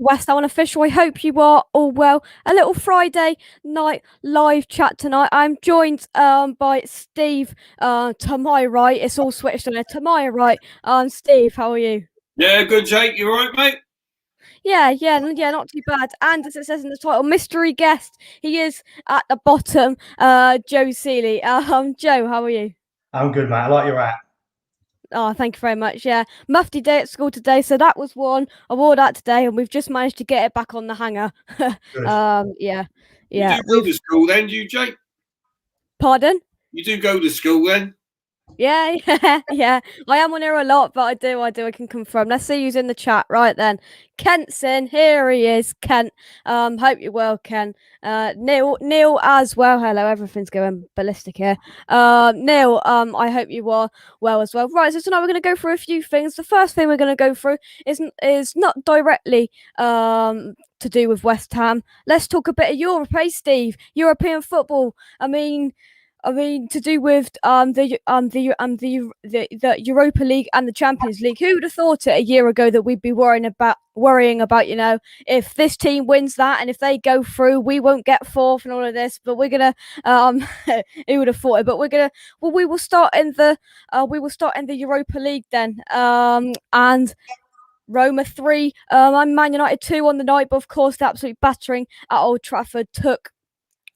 West Ham Official. I hope you are all well. A little Friday night live chat tonight. I'm joined by Steve to my right. It's all switched on there. To my right, Steve, how are you? Yeah, good, Jake. You all right, mate? Yeah, not too bad. And as it says in the title, mystery guest. He is at the bottom. Joe Seeley. Joe, how are you? I'm good, mate. I like your hat. Oh, thank you very much. Yeah, Mufti Day at school today, so that was one. I wore that today, and we've just managed to get it back on the hanger. Yeah. You do go to school then, do you, Jake? Pardon? You do go to school then? Yeah. I am on here a lot, but I do. I can confirm. Let's see who's in the chat right then. Kent's in. Here he is, Kent. Hope you're well, Ken. Neil as well. Hello, everything's going ballistic here. Neil, I hope you are well as well. Right, so tonight we're going to go through a few things. The first thing we're going to go through is not directly to do with West Ham. Let's talk a bit of Europe, Steve? European football. I mean, to do with the Europa League and the Champions League. Who would have thought it a year ago that we'd be worrying about, if this team wins that and if they go through, we won't get fourth and all of this. But we're gonna who would have thought it? But we will start in the Europa League then. And Roma 3, I'm Man United 2 on the night, but of course the absolute battering at Old Trafford took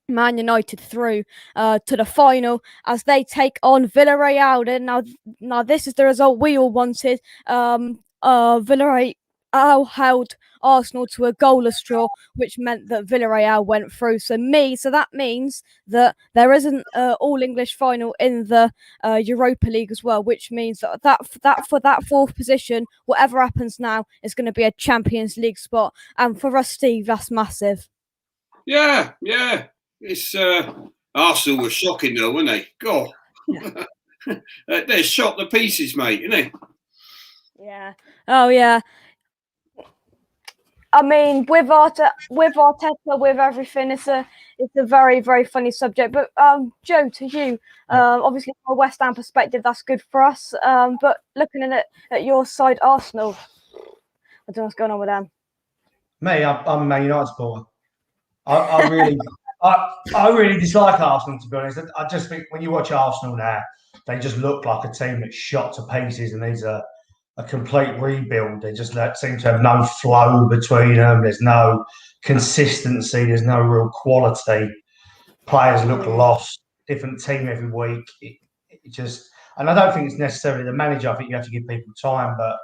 Man United through to the final as they take on Villarreal. Now this is the result we all wanted. Villarreal held Arsenal to a goalless draw, which meant that Villarreal went through. So that means that there isn't an all-English final in the Europa League as well, which means that for that fourth position, whatever happens now is going to be a Champions League spot. And for us, Steve, that's massive. Yeah. It's Arsenal were shocking though, weren't they? God, they're shot to pieces, mate, isn't they? Yeah. Oh yeah. I mean, with Arteta, with everything, it's a very, very funny subject. But Joe, to you, obviously from a West Ham perspective, that's good for us. But looking at your side, Arsenal, I don't know what's going on with them. Me, I'm a Man United supporter. I really dislike Arsenal, to be honest. I just think when you watch Arsenal now, they just look like a team that's shot to pieces and needs a complete rebuild. They just seem to have no flow between them. There's no consistency. There's no real quality. Players look lost. Different team every week. And I don't think it's necessarily the manager. I think you have to give people time, but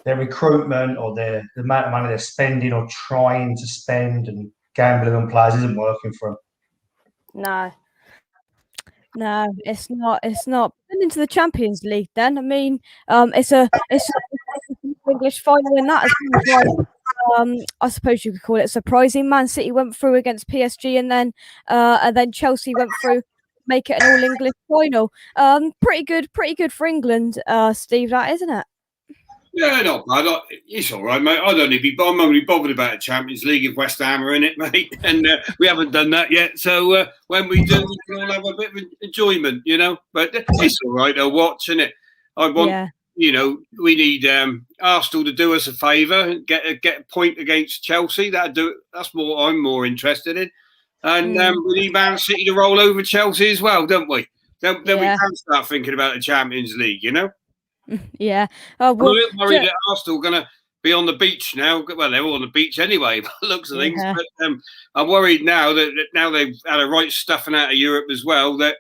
their recruitment or the amount of money they're spending or trying to spend and gambling on players isn't working for them. No, it's not. Been into the Champions League then. I mean, it's an English final in that as well. I suppose you could call it surprising. Man City went through against PSG and then Chelsea went through, make it an all English final. Pretty good for England, Steve, that isn't it? Yeah, not bad. It's all right, mate. I'm only bothered about the Champions League if West Ham are in it, mate. And we haven't done that yet. So when we do, we can all have a bit of enjoyment, But it's all right. I'll watch, innit? We need Arsenal to do us a favour and get a point against Chelsea. That's what I'm more interested in. And we need Man City to roll over Chelsea as well, don't we? Then we can start thinking about the Champions League, Yeah. I'm a bit worried that Arsenal are going to be on the beach now. Well, they're all on the beach anyway, by the looks of things. But I'm worried now that now they've had a right stuffing out of Europe as well, that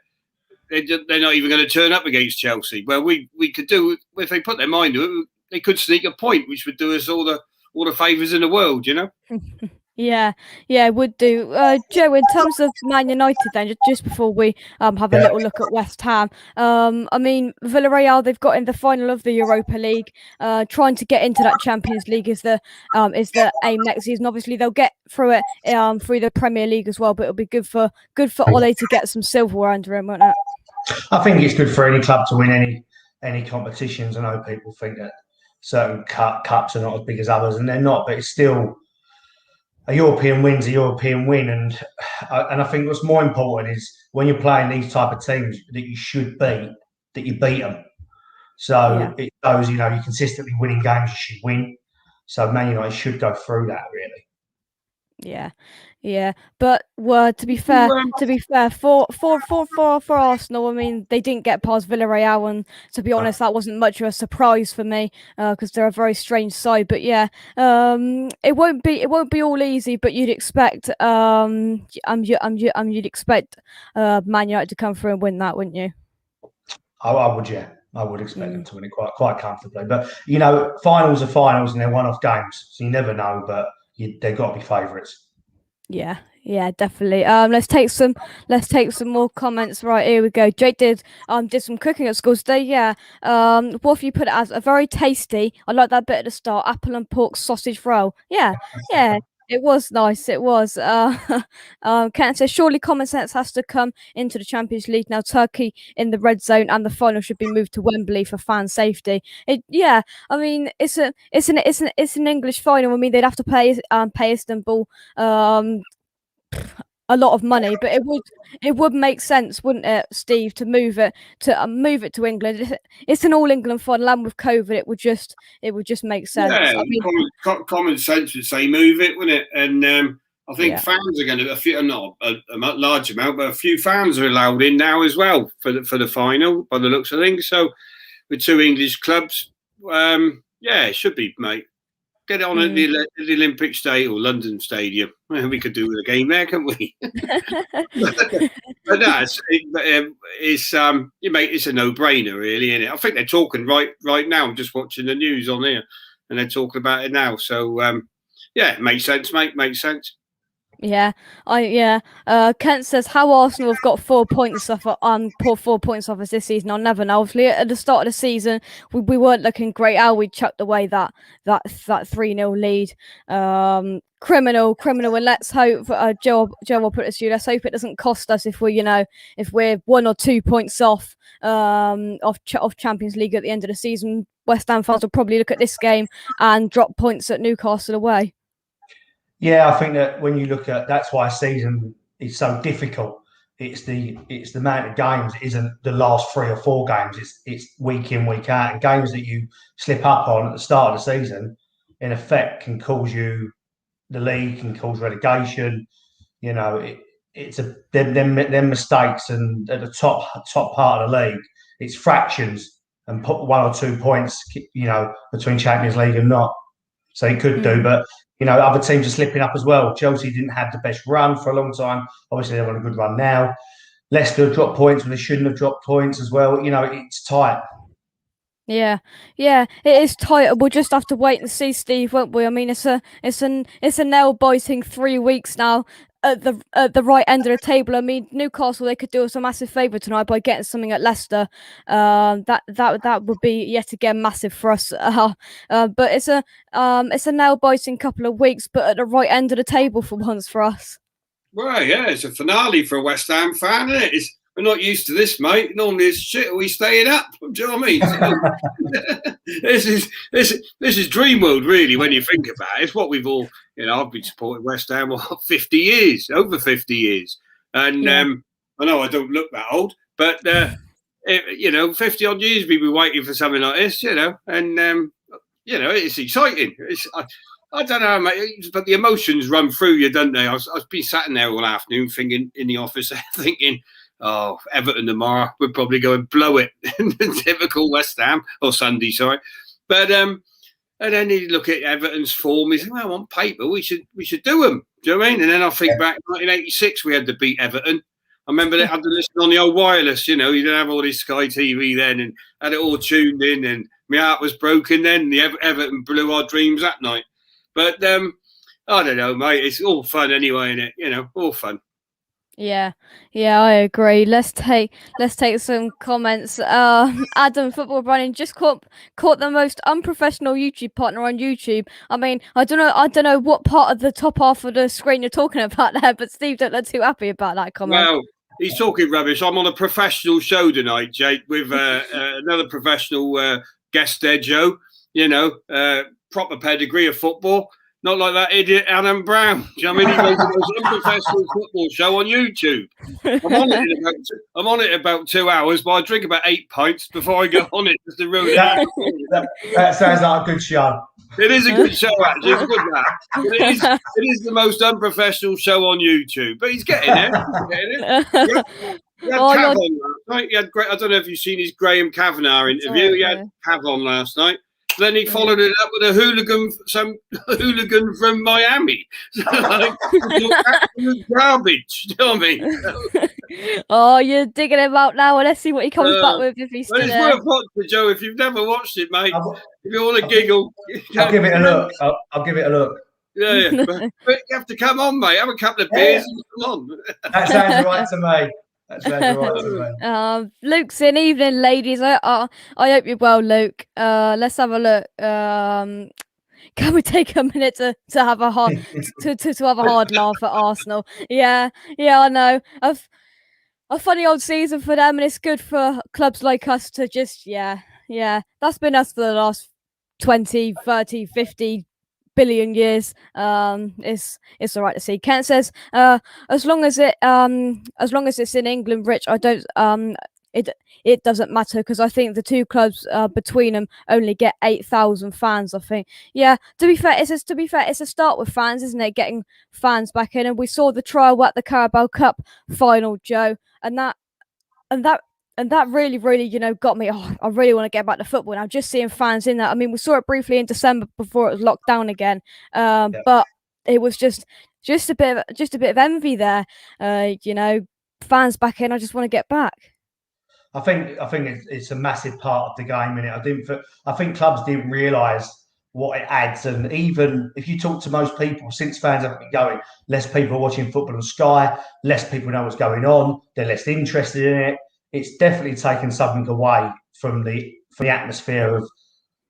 they're not even going to turn up against Chelsea. Well, we could do, if they put their mind to it, they could sneak a point, which would do us all the favours in the world, Yeah, it would do. Joe, in terms of Man United then, just before we have a little look at West Ham, I mean, Villarreal, they've got in the final of the Europa League, trying to get into that Champions League is the aim next season. Obviously, they'll get through it through the Premier League as well, but it'll be good for Ole to get some silverware under him, won't it? I think it's good for any club to win any competitions. I know people think that certain cups are not as big as others, and they're not, but it's still a European win's a European win, and I think what's more important is when you're playing these type of teams that you should beat, that you beat them. So it shows, you're consistently winning games, you should win. So Man United should go through that, really. Yeah. But to be fair, for Arsenal, I mean, they didn't get past Villarreal, and to be honest, that wasn't much of a surprise for me because they're a very strange side. But yeah, it won't be all easy. But you'd expect you'd expect Man United to come through and win that, wouldn't you? I would, yeah. I would expect them to win it quite comfortably. But, you know, finals are finals and they're one-off games. So you never know, but they've got to be favourites. Yeah, definitely. Let's take some more comments. Right, here we go. Jake did some cooking at school today. Yeah. What if you put it as a very tasty? I like that bit at the start. Apple and pork sausage roll. Yeah. It was nice. It was. Kent says surely common sense has to come into the Champions League now. Turkey in the red zone and the final should be moved to Wembley for fan safety. I mean, it's an English final. I mean, they'd have to pay Istanbul a lot of money, but it would make sense, wouldn't it, Steve, to move it to England? It's an all England final, and with COVID, it would just make sense. Yeah, I mean, common sense would say move it, wouldn't it? And I think fans are going to not a large amount, but a few fans are allowed in now as well for the final, by the looks of things. So with 2 English clubs, it should be, mate. Get it on at the Olympic Stadium or London Stadium. Well, we could do with a game there, can't we? But no, it's a no-brainer, really, isn't it? I think they're talking right now. I'm just watching the news on here, and they're talking about it now. So it makes sense, mate. Makes sense. Yeah, Kent says how Arsenal have got 4 points off 4 points off us this season. I'll never know. Obviously, at the start of the season, we weren't looking great. How we chucked away that 3-0 lead. Criminal, and let's hope. Joe will put it to you. Let's hope it doesn't cost us if we're 1 or 2 points off Champions League at the end of the season. West Ham fans will probably look at this game and drop points at Newcastle away. Yeah, I think that when you look at that's why a season is so difficult. It's the amount of games. It isn't the last 3 or 4 games. It's week in, week out, and games that you slip up on at the start of the season, in effect, can cause you the league, can cause relegation. You know, it's them mistakes, and at the top part of the league, it's fractions and put 1 or 2 points, you know, between Champions League and not. So he could do, but. You know, other teams are slipping up as well. Chelsea didn't have the best run for a long time. Obviously, they're on a good run now. Leicester have dropped points when they shouldn't have dropped points as well. You know, it's tight. Yeah, it is tight. We'll just have to wait and see, Steve, won't we? I mean, it's a nail-biting 3 weeks now at the right end of the table. I mean, Newcastle, they could do us a massive favour tonight by getting something at Leicester. That would be yet again massive for us. But it's a nail-biting couple of weeks, but at the right end of the table for once for us. Well, yeah, it's a finale for a West Ham fan, isn't it? We're not used to this, mate. Normally it's shit. Are we staying up? Do you know what I mean? This is dream world, really, when you think about it. It's what we've all, you know, I've been supporting West Ham for 50 years, over 50 years. And I know I don't look that old, but, 50 odd years we've been waiting for something like this, you know. And, it's exciting. I don't know, mate, but the emotions run through you, don't they? I've been sat in there all afternoon thinking, in the office, thinking, oh, Everton tomorrow, we'd probably go and blow it. Typical West Ham, or Sunday, sorry. But and then you look at Everton's form, you think, well, on paper, we should do them. Do you know what I mean? And then I think back, 1986, we had to beat Everton. I remember they had to listen on the old wireless, you know, you didn't have all this Sky TV then, and had it all tuned in, and my heart was broken then. The Everton blew our dreams that night. But I don't know, mate. It's all fun anyway, isn't it? You know, all fun. Yeah, I agree. Let's take some comments. Adam Football Running just caught the most unprofessional YouTube partner on YouTube. I mean, I don't know what part of the top half of the screen you're talking about there, but Steve don't look too happy about that comment. Well, he's talking rubbish. I'm on a professional show tonight, Jake, with another professional guest there, Joe. You know, proper pedigree of football. Not like that idiot Adam Brown. Do you know what I mean? He goes to the most unprofessional football show on YouTube. I'm on it about 2 hours, but I drink about 8 pints before I go on it just to ruin it. That sounds like a good show. It is a good show, actually. It's a good laugh. It is the most unprofessional show on YouTube, but he's getting there. He had Cav on last night. I don't know if you've seen his Graham Kavanagh interview. He had Cav on last night. Then he followed it up with a hooligan from Miami. So, like, garbage. You know what I mean? Oh, you're digging him out now. Let's see what he comes back with if he's still it's worth watching, Joe. If you've never watched it, mate, if you want to giggle, I'll give it a look. I'll give it a look. Yeah. But you have to come on, mate. Have a couple of beers and come on. That sounds right to me. Luke's in. Evening, ladies. I hope you're well, Luke. Let's have a look. Can we take a minute to have a hard to have a hard laugh at Arsenal? Yeah, I know. A funny old season for them, and it's good for clubs like us to just that's been us for the last 20, 30, 50 billion years. It's all right to see. Kent says as long as it's in England, Rich, I don't it doesn't matter, because I think the two clubs between them only get 8,000 fans. I think. Yeah. To be fair, it's a start with fans, isn't it? Getting fans back in, and we saw the trial at the Carabao Cup final, Joe, and that really, really, got me. Oh, I really want to get back to football now. Just seeing fans in that. I mean, we saw it briefly in December before it was locked down again. But it was just a bit of envy there. Fans back in. I just want to get back. I think it's a massive part of the game, innit? I think clubs didn't realise what it adds, and even if you talk to most people, since fans haven't been going, less people are watching football on Sky, less people know what's going on, they're less interested in it. It's definitely taken something away from the atmosphere of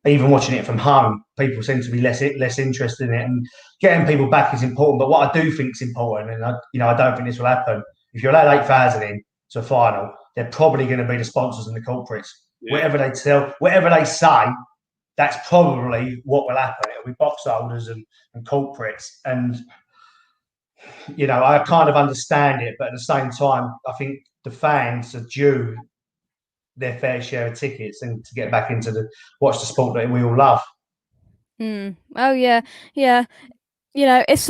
even watching it from home. People seem to be less interested in it, and getting people back is important. But what I do think is important, and I don't think this will happen. If you're allowed 8,000 in to a final, they're probably going to be the sponsors and the culprits. Yeah. Whatever they tell, whatever they say, that's probably what will happen. It'll be box holders and culprits. And, I kind of understand it, but at the same time, I think the fans are due their fair share of tickets and to get back into watch the sport that we all love. Oh yeah. It's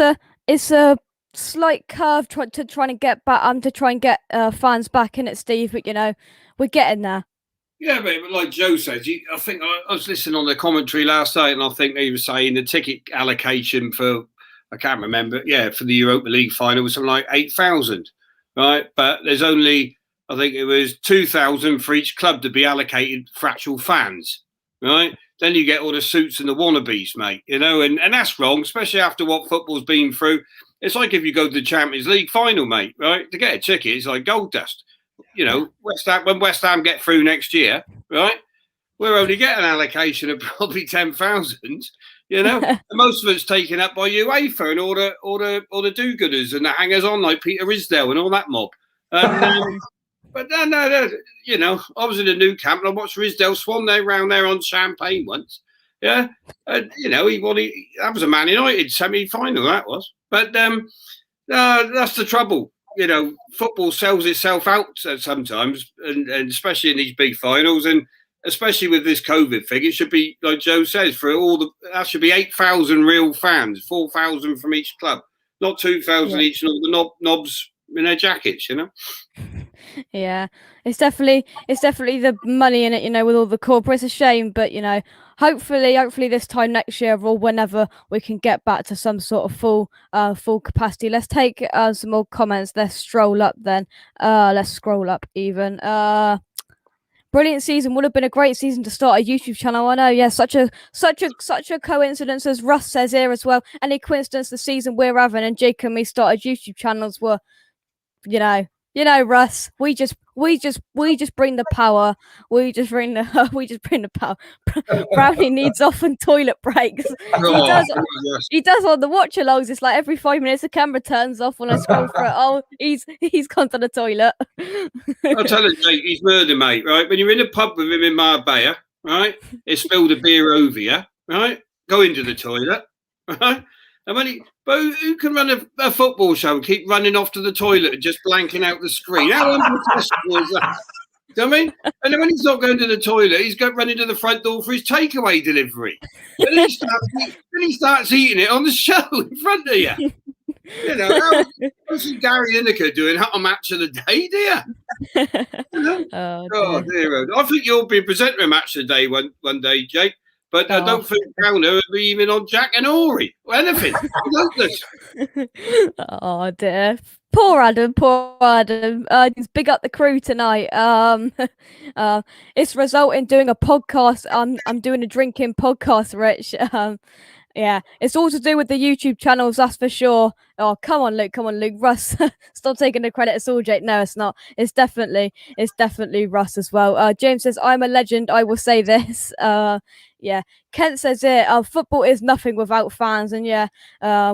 a slight curve to try and get back to try and get fans back in it, Steve. But we're getting there. Yeah, but like Joe says, I think I was listening on the commentary last night, and I think they were saying the ticket allocation for, I can't remember, for the Europa League final was something like 8,000, right? But there's only, I think it was 2,000 for each club to be allocated for actual fans, right? Then you get all the suits and the wannabes, mate, and that's wrong, especially after what football's been through. It's like if you go to the Champions League final, mate, right? To get a ticket, it's like gold dust. When West Ham get through next year, right? We're only getting an allocation of probably 10,000, and most of it's taken up by UEFA and all the do-gooders and the hangers-on like Peter Risdale and all that mob. But no, I was in a new camp and I watched Risdale swan there round there on champagne once. Yeah, and that was a Man United semi-final. That was, but that's the trouble. Football sells itself out sometimes, and especially in these big finals, and especially with this COVID thing, it should be like Joe says, that should be 8,000 real fans, 4,000 from each club, not 2,000 each, and all the knobs in their jackets, Yeah, it's definitely the money in it, with all the corporate. It's a shame, but hopefully this time next year or whenever we can get back to some sort of full capacity. Let's take some more comments. Let's stroll up then. Let's scroll up even. Brilliant season. Would have been a great season to start a YouTube channel. I know, yeah, such a coincidence, as Russ says here as well. Any coincidence the season we're having and Jake and me started YouTube channels were, Russ, we just bring the power. We just bring the power. Brownie needs often toilet breaks. He does on the watch alongs. It's like every 5 minutes the camera turns off when I scroll through it. Oh, he's gone to the toilet. I'll tell you, Jake, he's murder, mate. Right, when you're in a pub with him in Marbella, right, he spilled a beer over you, right. Go into the toilet, right. And who can run a football show and keep running off to the toilet and just blanking out the screen? How unprofessional is that? Do you know what I mean? And then when he's not going to the toilet, he's running to the front door for his takeaway delivery. And then he starts eating it on the show in front of you. You know, how's Gary Lineker doing a match of the day, dear? You know? Oh, dear. I think you'll be presenting a match of the day one day, Jake. But I don't think Browner will be even on Jack and Ori or anything. Oh dear. Poor Adam. Just big up the crew tonight. It's resulting in doing a podcast. I'm doing a drinking podcast, Rich. Yeah, it's all to do with the YouTube channels, that's for sure. Oh, come on, Luke. Russ, stop taking the credit. It's all Jake. No, it's not. It's definitely Russ as well. James says, I'm a legend. I will say this. Yeah. Kent says it. Football is nothing without fans, and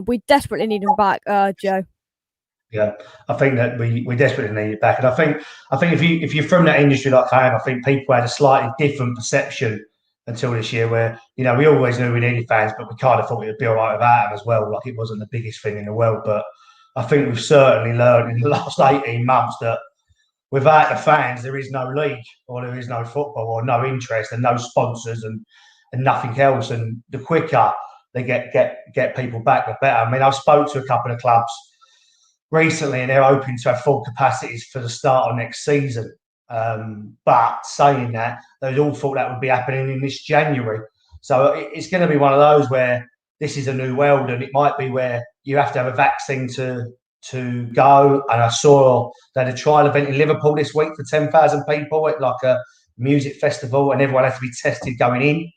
we desperately need them back, Joe. Yeah, I think that we desperately need it back, and I think if you're from that industry like I am, I think people had a slightly different perception until this year, where we always knew we needed fans, but we kind of thought it would be all right without them as well. Like it wasn't the biggest thing in the world, but I think we've certainly learned in the last 18 months that without the fans, there is no league, or there is no football, or no interest, and no sponsors, and nothing else. And the quicker they get people back, the better. I mean, I've spoke to a couple of clubs recently, and they're hoping to have full capacities for the start of next season. But saying that, they all thought that would be happening in this January. So it's going to be one of those where this is a new world, and it might be where you have to have a vaccine to go. And I saw they had a trial event in Liverpool this week for 10,000 people at like a music festival, and everyone had to be tested going in.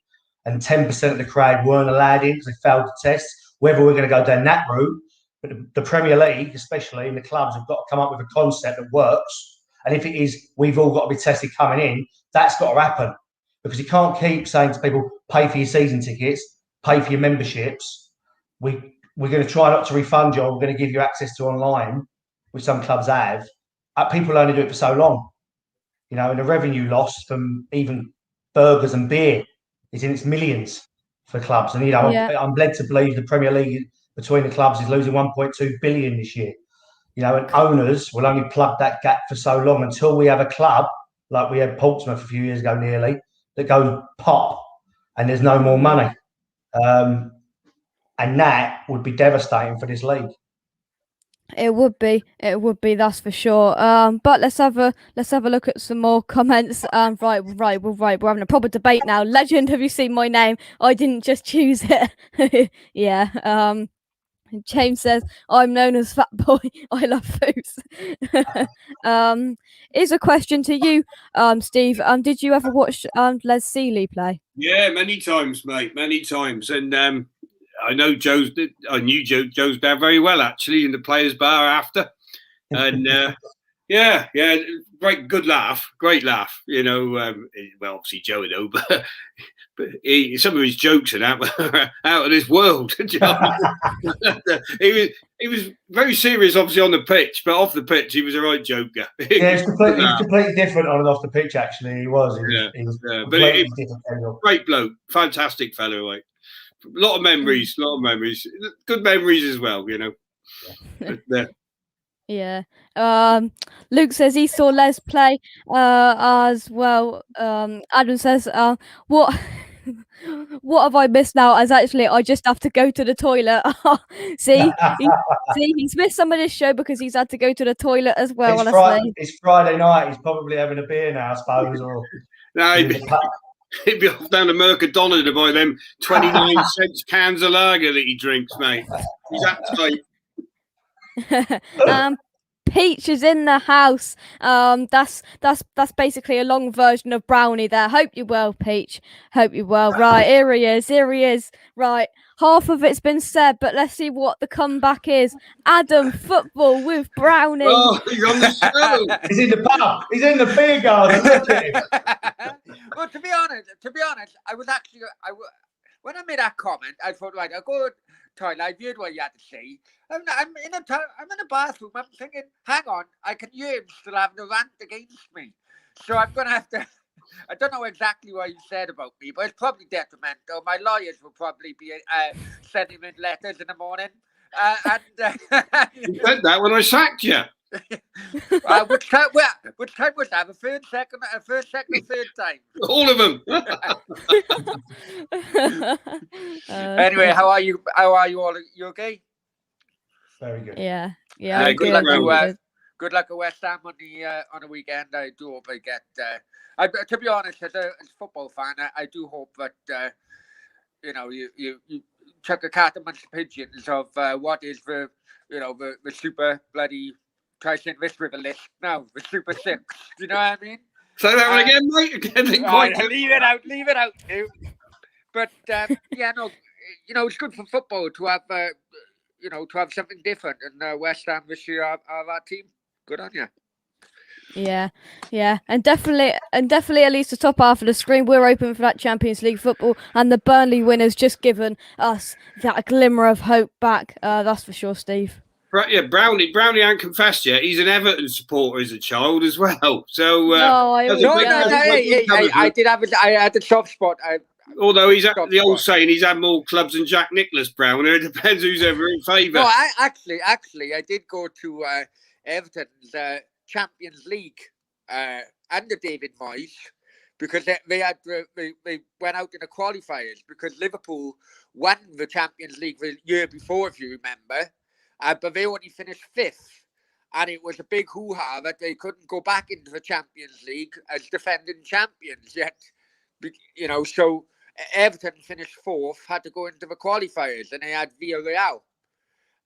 And 10% of the crowd weren't allowed in because they failed the test. Whether we're going to go down that route, but the Premier League, especially, and the clubs have got to come up with a concept that works. And if it is, we've all got to be tested coming in, that's got to happen. Because you can't keep saying to people, pay for your season tickets, pay for your memberships. We're going to try not to refund you, or we're going to give you access to online, which some clubs have. People only do it for so long. And the revenue loss from even burgers and beer is in its millions for clubs. And, I'm led to believe the Premier League between the clubs is losing 1.2 billion this year. And owners will only plug that gap for so long until we have a club like we had Portsmouth a few years ago nearly that goes pop and there's no more money. And that would be devastating for this league. It would be, that's for sure. But let's have a look at some more comments. Right. We're having a proper debate now. Legend, have you seen my name? I didn't just choose it. Yeah. James says, I'm known as Fat Boy. I love foods. Here's a question to you, Steve. Did you ever watch Les Seeley play? Yeah, many times, mate. Many times. And I knew Joe's dad very well, actually, in the players' bar after. And great laugh. Well, obviously Joe would know, but some of his jokes are out of this world. He was very serious, obviously, on the pitch, but off the pitch, he was a right joker. Yeah, he's completely different on and off the pitch. Actually, he was completely different. Great bloke, fantastic fellow. Like a lot of memories, good memories as well. But, yeah. Luke says he saw Les play as well. Adam says, what have I missed now? As actually, I just have to go to the toilet. See, he's missed some of this show because he's had to go to the toilet as well. It's Friday night. He's probably having a beer now, I suppose. Or no, he'd be off down to Mercadona to buy them 29-cent cans of lager that he drinks, mate. He's that tight. Peach is in the house. That's basically a long version of Brownie there. Hope you're well, Peach. Hope you're well. Right, here he is. Right, half of it's been said, but let's see what the comeback is. Adam, football with Brownie. Oh, he's on the show. He's in the pub. He's in the beer garden. Well, to be honest, I was actually when I made that comment, I thought, right, I'll go toilet. I heard what you had to say. I'm in a bathroom. I'm thinking, hang on, I can hear him still having a rant against me. So I'm going to have to. I don't know exactly what he said about me, but it's probably detrimental. My lawyers will probably be sending him letters in the morning. You said that when I sacked you. Which time was that? First, second, or third time? All of them. Anyway, how are you? How are you all? You okay? Very good. Yeah. Yeah, good luck Brown. to good luck at West Ham on the weekend. I do hope I get. To be honest, as a football fan, I do hope that you chuck a cat amongst the pigeons of what is the super bloody Tri-Saint River list now, the Super Six. Do you know what I mean? Say that one again, mate. Leave it out. Too. But it's good for football to have to have something different. And West Ham this year are our team. Good on you. Yeah, and definitely at least the top half of the screen, we're open for that Champions League football, and the Burnley winner's just given us that glimmer of hope back. That's for sure, Steve. Yeah, Brownie ain't confessed yet. He's an Everton supporter as a child as well. So I had a soft spot. Although he's the old saying, he's had more clubs than Jack Nicklaus, Browner. It depends who's ever in favour. No, I did go to Everton's Champions League under David Moyes because they went out in the qualifiers because Liverpool won the Champions League the year before, if you remember, but they only finished 5th, and it was a big hoo-ha that they couldn't go back into the Champions League as defending champions yet. So Everton finished 4th, had to go into the qualifiers, and they had Villarreal,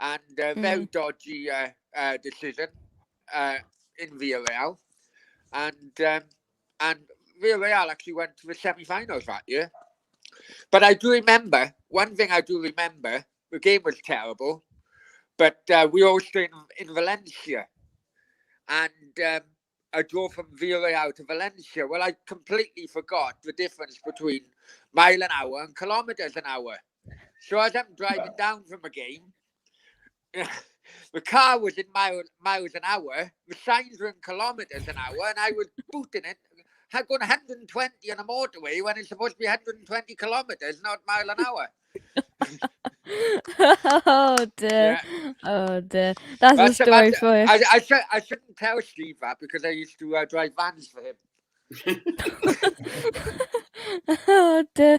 and very dodgy decision in Villarreal, and Villarreal actually went to the semi-finals that year. But I do remember one thing. The game was terrible, but we all stayed in Valencia, and I drove from Villarreal to Valencia. Well, I completely forgot the difference between mile an hour and kilometres an hour. So as I'm driving down from a game, the car was in miles an hour, the signs were in kilometres an hour, and I was booting it. I'm going 120 on a motorway when it's supposed to be 120 kilometres, not mile an hour. Oh dear. Yeah. Oh dear. That's a story for you. I shouldn't tell Steve that because I used to drive vans for him. Oh dear.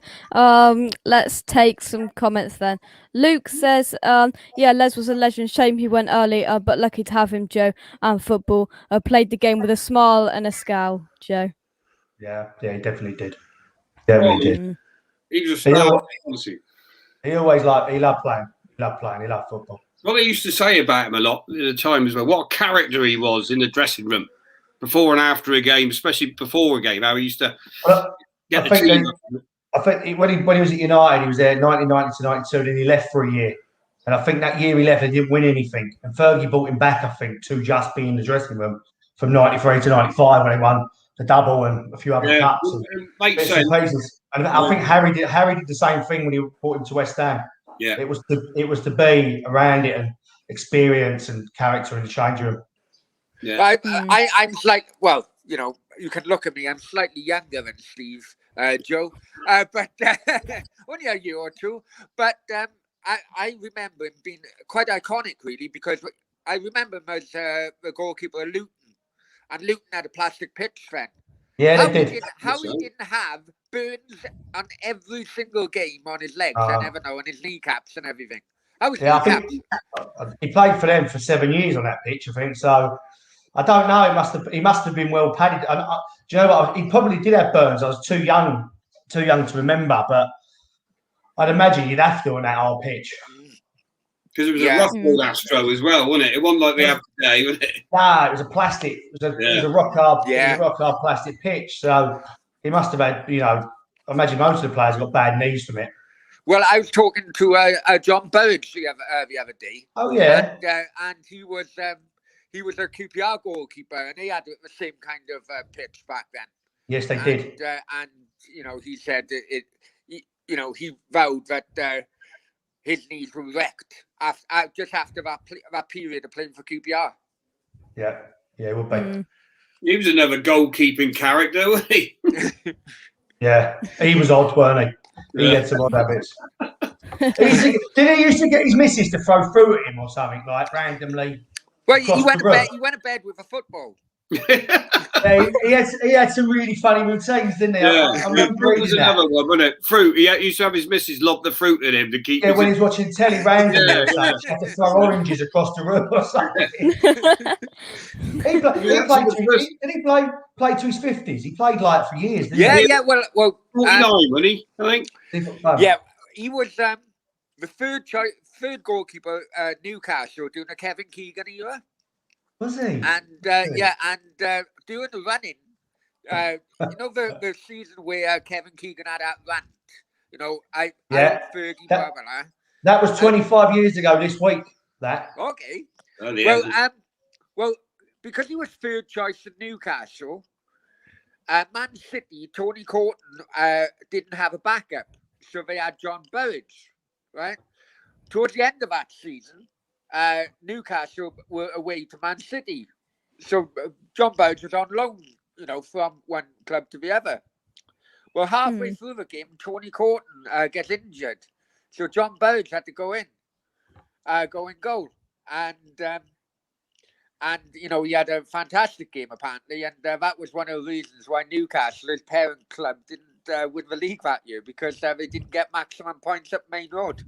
Let's take some comments then. Luke says, Les was a legend. Shame he went early, but lucky to have him, Joe. And football played the game with a smile and a scowl, Joe. Yeah, he definitely did. Did. He was a star. He always loved playing. He loved football. What they used to say about him a lot at the time as well, what a character he was in the dressing room before and after a game, especially before a game, how he used to get the team. I think when he was at United, he was there 1990 to 92, then he left for a year. And I think that year he left, he didn't win anything. And Fergie brought him back, I think, to just be in the dressing room from 93 to 95 when he won the double and a few other cups. Makes sense. And I think Harry did the same thing when he brought him to West Ham. Yeah, it was to be around it and experience and character in the change room. Yeah, I'm like, well, you can look at me. I'm slightly younger than Steve, Joe, but only a year or two. But I remember him being quite iconic, really, because I remember him as the goalkeeper of Luton, and Luton had a plastic pitch then. Yeah, they did. How he didn't have burns on every single game on his legs, I never know, on his kneecaps and everything. I think he played for them for 7 years on that pitch, I think. So I don't know. He must have been well padded. And do you know what? He probably did have burns. I was too young to remember, but I'd imagine you'd have to on that old pitch. Because it was a rough ball Astro as well, wasn't it? It wasn't like they have today, was it? Nah, it was a plastic. It was a rock hard plastic pitch. So he must have had, I imagine most of the players got bad knees from it. Well, I was talking to John Burridge the other day. Oh yeah, and he was their QPR goalkeeper, and they had the same kind of pitch back then. Yes, they did. And he said he vowed that his knees were wrecked just after that period of playing for QPR. Yeah, it would be. He was another goalkeeping character, wasn't he? Yeah, he was odd, weren't he? He had some odd habits. Did he used to get his missus to throw fruit at him or something, like randomly? Well, Across he went the to bed. road. He went to bed with a football. Yeah, he had some really funny routines, didn't he? Yeah, I remember fruit was reading that. another one, wasn't it? Fruit. He used to have his missus lob the fruit at him to keep. Yeah, when he's watching telly randomly Yeah, or something, he had to throw oranges across the room or something. He played to his 50s. He played like for years, didn't Yeah, he? yeah. Well, 49, wasn't he? I think. yeah. He was the third goalkeeper at Newcastle during the Kevin Keegan era. Was he? And doing the running, you know the season where Kevin Keegan had that rant. You know, I Fergie Barbara. That was 25 years ago this week. That. Okay. Oh, yeah. Well, because he was third choice at Newcastle, Man City, Tony Corton didn't have a backup, so they had John Burridge, right? Towards the end of that season, Newcastle were away to Man City. So John Burridge was on loan, you know, from one club to the other. Well, halfway through the game, Tony Corton gets injured. So John Burridge had to go in goal. And you know, he had a fantastic game, apparently. And that was one of the reasons why Newcastle, his parent club, didn't win the league that year, because they didn't get maximum points up Main Road.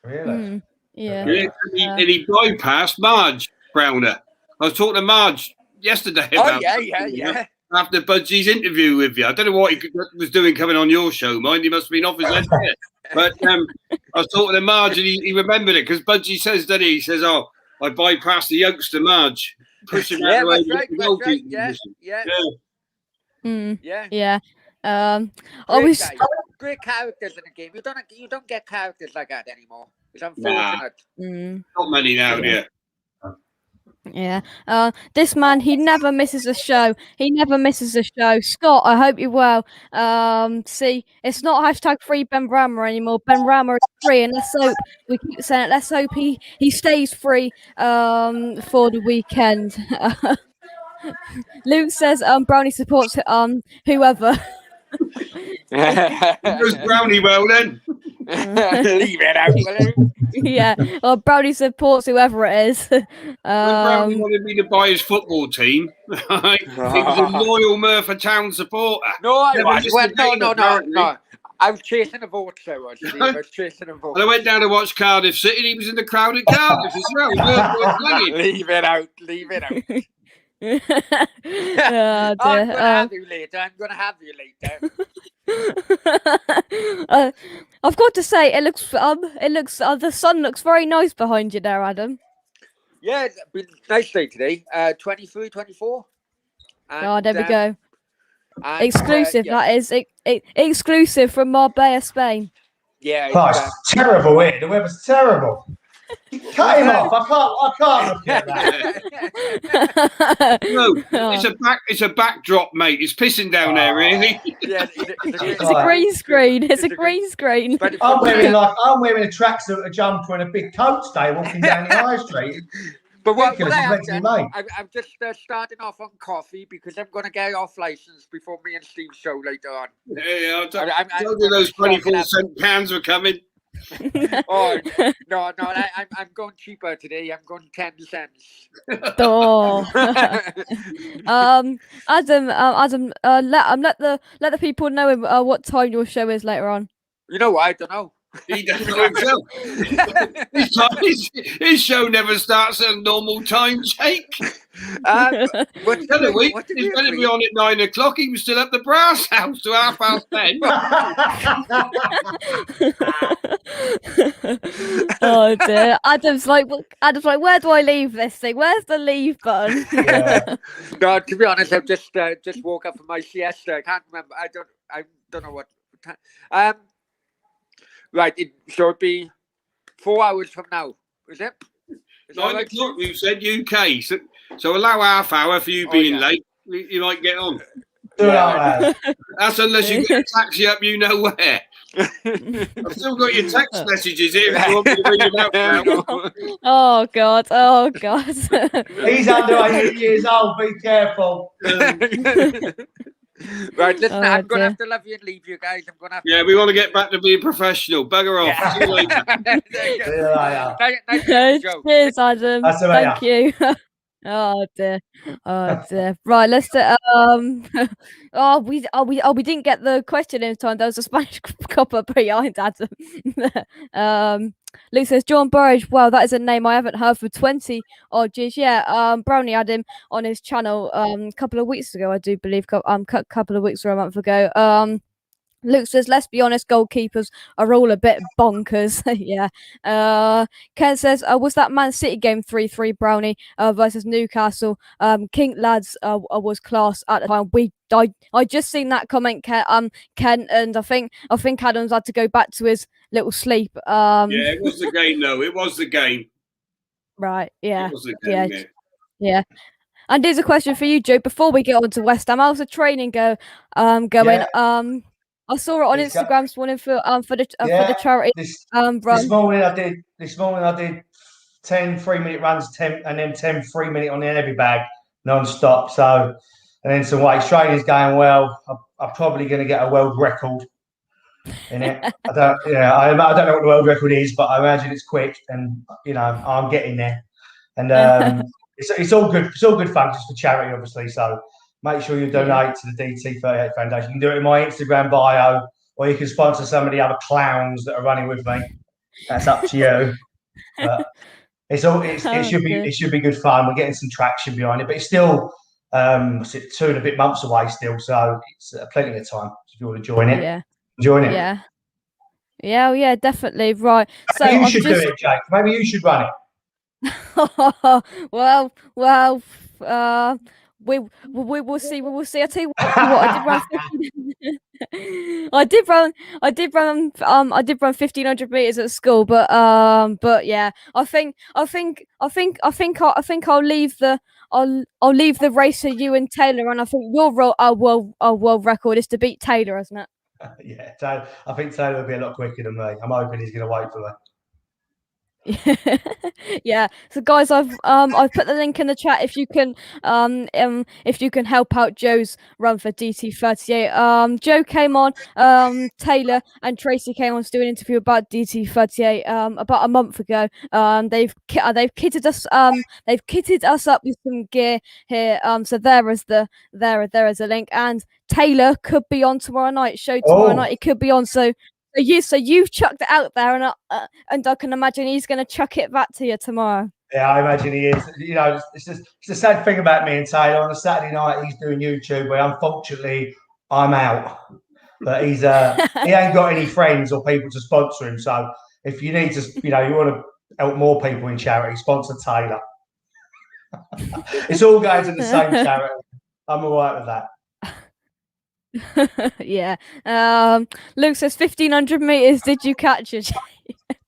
Really? Yeah. And he bypassed Marge Browner. I was talking to Marge yesterday about yeah. after Budgie's interview with you. I don't know what he was doing coming on your show, mind. He must have been off his head. But I was talking to Marge, and he remembered it, because Budgie says that he says, "Oh, I bypassed the youngster Marge, pushing out the way." Yeah. Great characters in the game. You don't get characters like that anymore. It's unfortunate. Not many now, yeah. Yeah. This man, he never misses a show. Scott, I hope you're well. See, it's not hashtag free Ben Rammer anymore. Ben Rammer is free, and let's hope, we keep saying it, let's hope he stays free for the weekend. Luke says Brownie supports whoever. Goes Brownie well then. Leave it out, will you? Yeah, well, Brownie supports whoever it is. Brownie wanted me to buy his football team. Right? He was a loyal Merthyr Town supporter. No, I wasn't. No. I was chasing a vote, so I was chasing a vote. And I went down to watch Cardiff City, and he was in the crowd at Cardiff as well. Leave it out. Oh, I'm gonna have you later. I've got to say, it looks the sun looks very nice behind you there, Adam. Yeah, it's been a nice day today. 23, 24. And, there we go. Exclusive, yeah. that is exclusive from Marbella, Spain. Yeah, it's terrible here. The weather's terrible. Cut him off. I can't look at that. No, it's a backdrop, mate. It's pissing down there, really. Yeah, it's a green screen. It's a green screen. I'm wearing a tracksuit, a jumper, and a big coat today, walking down the high street. But what I have done, I'm just starting off on coffee, because I'm going to get off license before me and Steve show later on. Yeah, I told you those 24-cent cans were coming. Oh no! I'm going cheaper today. I'm going 10 cents. Oh. Adam, let the people know what time your show is later on. You know what? I don't know. He doesn't know himself. His show never starts at a normal time, Jake. What he's going to be on at 9 o'clock. He was still at the Brass House to 10:30. Oh dear. Adam's like, where do I leave this thing? Where's the leave button? Yeah. No, to be honest, I've just woke up from my siesta. I can't remember. I don't know what time. Right, so it'd be 4 hours from now, is it? 9 o'clock, you said UK. So allow half hour for you being late. You might get on. That's unless you get a taxi up you know where. I've still got your text messages here if you want me to read them out now. Oh God. He's under 8 years old, be careful. Right, listen, Oh, I'm going to dear. have to love you and leave you guys. I'm going to have Yeah, we want to get back to being professional. Bugger off. Yeah. See you later. There you go. See you later. Nice to meet you, Joe. Cheers, Adam. That's all Thank right, you. Oh dear. Oh dear. Right, let's do, we didn't get the question in time. There was a Spanish copper behind Adam. Luke says John Burridge. Wow, that is a name I haven't heard for 20 odd years. Yeah, Brownie had him on his channel a couple of weeks ago, I do believe. Couple of weeks or a month ago. Luke says, let's be honest, goalkeepers are all a bit bonkers. Yeah. Ken says, was that Man City game 3-3 Brownie versus Newcastle? King lads was class at the time. I just seen that comment, Ken, and I think Adams had to go back to his little sleep. Yeah, it was the game, though. It was the game. Right. Yeah. It was the game, Yeah. Yeah. And here's a question for you, Joe. Before we get on to West Ham, how's the training going? Yeah. I saw it on It's Instagram this morning for the charity This run. morning I did 10 3-minute runs, 10 and then 10 3-minute on the heavy bag non-stop. So, and then some weight training's going well. I'm probably going to get a world record in it. I don't know what the world record is, but I imagine it's quick, and I'm getting there. And it's all good. It's all good fun, just for charity, obviously. So make sure you donate to the DT38 Foundation. You can do it in my Instagram bio, or you can sponsor some of the other clowns that are running with me. That's up to you. But it should be good fun. We're getting some traction behind it, but it's still 2 and a bit months away still, so it's plenty of time if you want to join it. Yeah. Join it. Yeah. Yeah, definitely. Right. So Maybe you should do it, Jake. Maybe you should run it. well, we will see. We will see. I tell you what, I did run 1500 meters at school, but yeah, I think I'll leave the race to you and Taylor, and I think your world record is to beat Taylor, isn't it? Yeah, I think Taylor will be a lot quicker than me. I'm hoping he's going to wait for me. Yeah, so guys, I've put the link in the chat if you can help out Joe's run for DT38. Joe came on, Taylor and Tracy came on to do an interview about DT38 about a month ago. They've kitted us up with some gear here. So there is a link, and Taylor could be on tomorrow night. Show tomorrow night, it could be on. So you've chucked it out there, and I can imagine he's going to chuck it back to you tomorrow. Yeah, I imagine he is. It's the sad thing about me and Taylor. On a Saturday night, he's doing YouTube, but unfortunately, I'm out. But he ain't got any friends or people to sponsor him. So if you need to, you want to help more people in charity, sponsor Taylor. It's all going to the same charity. I'm all right with that. Yeah. Luke says 1500 meters. Did you catch it?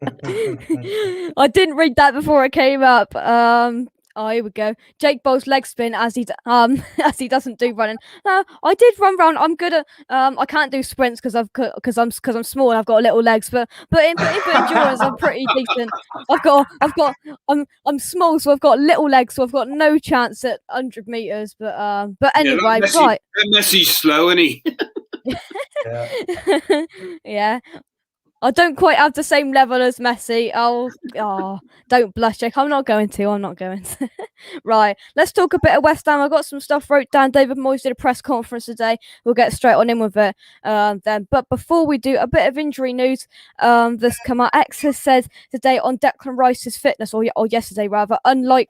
I didn't read that before it came up. Here we go. Jake Bowles leg spin as he doesn't do running. No, I did run round. I'm good at I can't do sprints because I'm small and I've got little legs. But in endurance I'm pretty decent. I'm small, so I've got little legs, so I've got no chance at 100 meters. But anyway, right. Messi's slow, isn't he? Yeah. I don't quite have the same level as Messi. Don't blush, Jake. I'm not going to. Right. Let's talk a bit of West Ham. I've got some stuff wrote down. David Moyes did a press conference today. We'll get straight on in with it then. But before we do, a bit of injury news that's come out. X has said today on Declan Rice's fitness, or yesterday rather,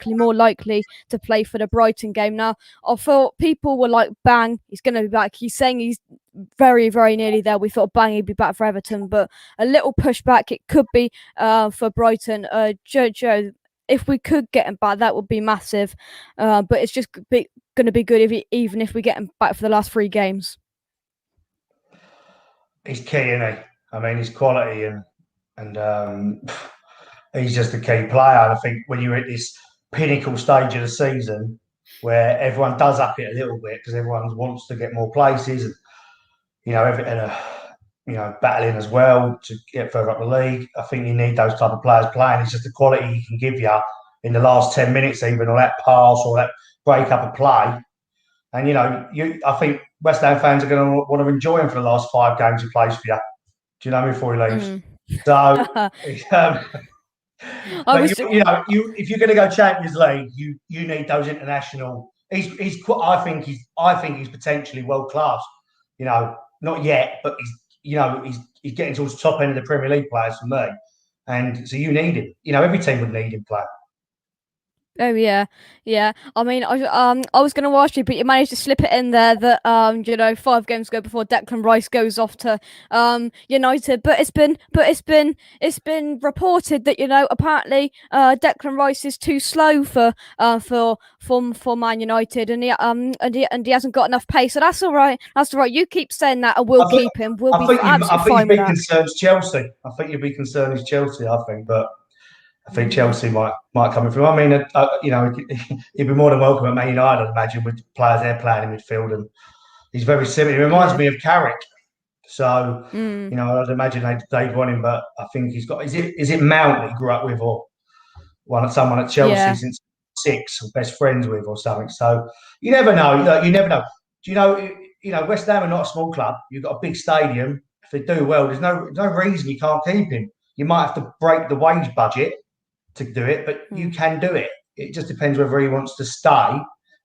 more likely to play for the Brighton game. Now, I thought people were like, bang, he's going to be back. He's saying he's very, very nearly there. We thought bang, he'd be back for Everton, but a little pushback it could be for Brighton. Joe, if we could get him back, that would be massive. But it's just going to be good even if we get him back for the last 3 games. He's key, isn't he? I mean, his quality and he's just a key player. And I think when you're at this pinnacle stage of the season where everyone does up it a little bit because everyone wants to get more places and battling as well to get further up the league. I think you need those type of players playing. It's just the quality he can give you in the last 10 minutes, even, or that pass or that break up of play. And I think West Ham fans are going to want to enjoy him for the last 5 games he plays for you. Do you know, before he leaves? So, but if you're going to go Champions League, you need those international. I think he's potentially world class. Not yet, but he's getting towards the top end of the Premier League players for me. And so you need him. Every team would need him playing. Oh yeah. I mean, I was going to ask you, but you managed to slip it in there that 5 games ago before Declan Rice goes off to United. But it's been reported that apparently Declan Rice is too slow for Man United, and he hasn't got enough pace. So that's all right. That's all right. You keep saying that, and we'll keep him. We'll be absolutely fine with that. I think your big concern's Chelsea. I think your big concern is Chelsea. But I think Chelsea might come in through. I mean, he'd be more than welcome at Man United, I'd imagine, with players they're playing in midfield. And he's very similar. He reminds me of Carrick. So, I'd imagine they'd want him. But I think he's got. Is it Mount he grew up with, or someone at Chelsea since 6, or best friends with, or something? So you never know. You never know. Do you know? West Ham are not a small club. You've got a big stadium. If they do well, there's no reason you can't keep him. You might have to break the wage budget to do it, but you can do it. It just depends whether he wants to stay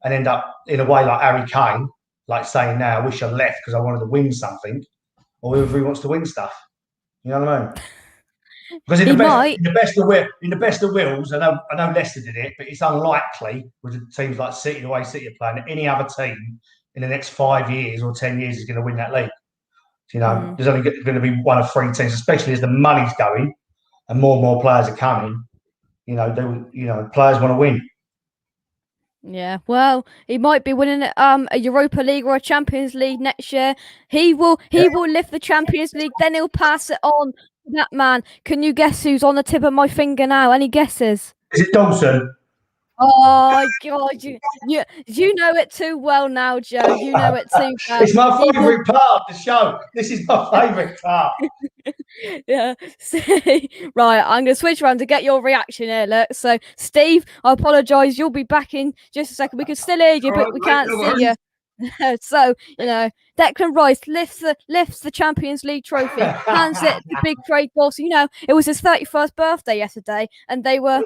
and end up in a way like Harry Kane, like saying, "Now I wish I left because I wanted to win something," or whether he wants to win stuff. You know what I mean? Because in the best of wills, I know Leicester did it, but it's unlikely with teams like City, the way City are playing, that any other team in the next 5 years or 10 years is going to win that league. There's only going to be one of 3 teams, especially as the money's going and more players are coming. Players want to win. Yeah, well, he might be winning a Europa League or a Champions League next year. He will lift the Champions League, then he'll pass it on to that man. Can you guess who's on the tip of my finger now? Any guesses? Is it Dawson? Oh God, you know it too well now, Joe. You know it too well. It's my favourite part of the show. This is my favourite part. Yeah. Right, I'm going to switch around to get your reaction here. Look, so Steve, I apologise. You'll be back in just a second. We can still hear you, but we can't see you. So, Declan Rice lifts the Champions League trophy, hands it to big Craig Dawson. It was his 31st birthday yesterday, and they were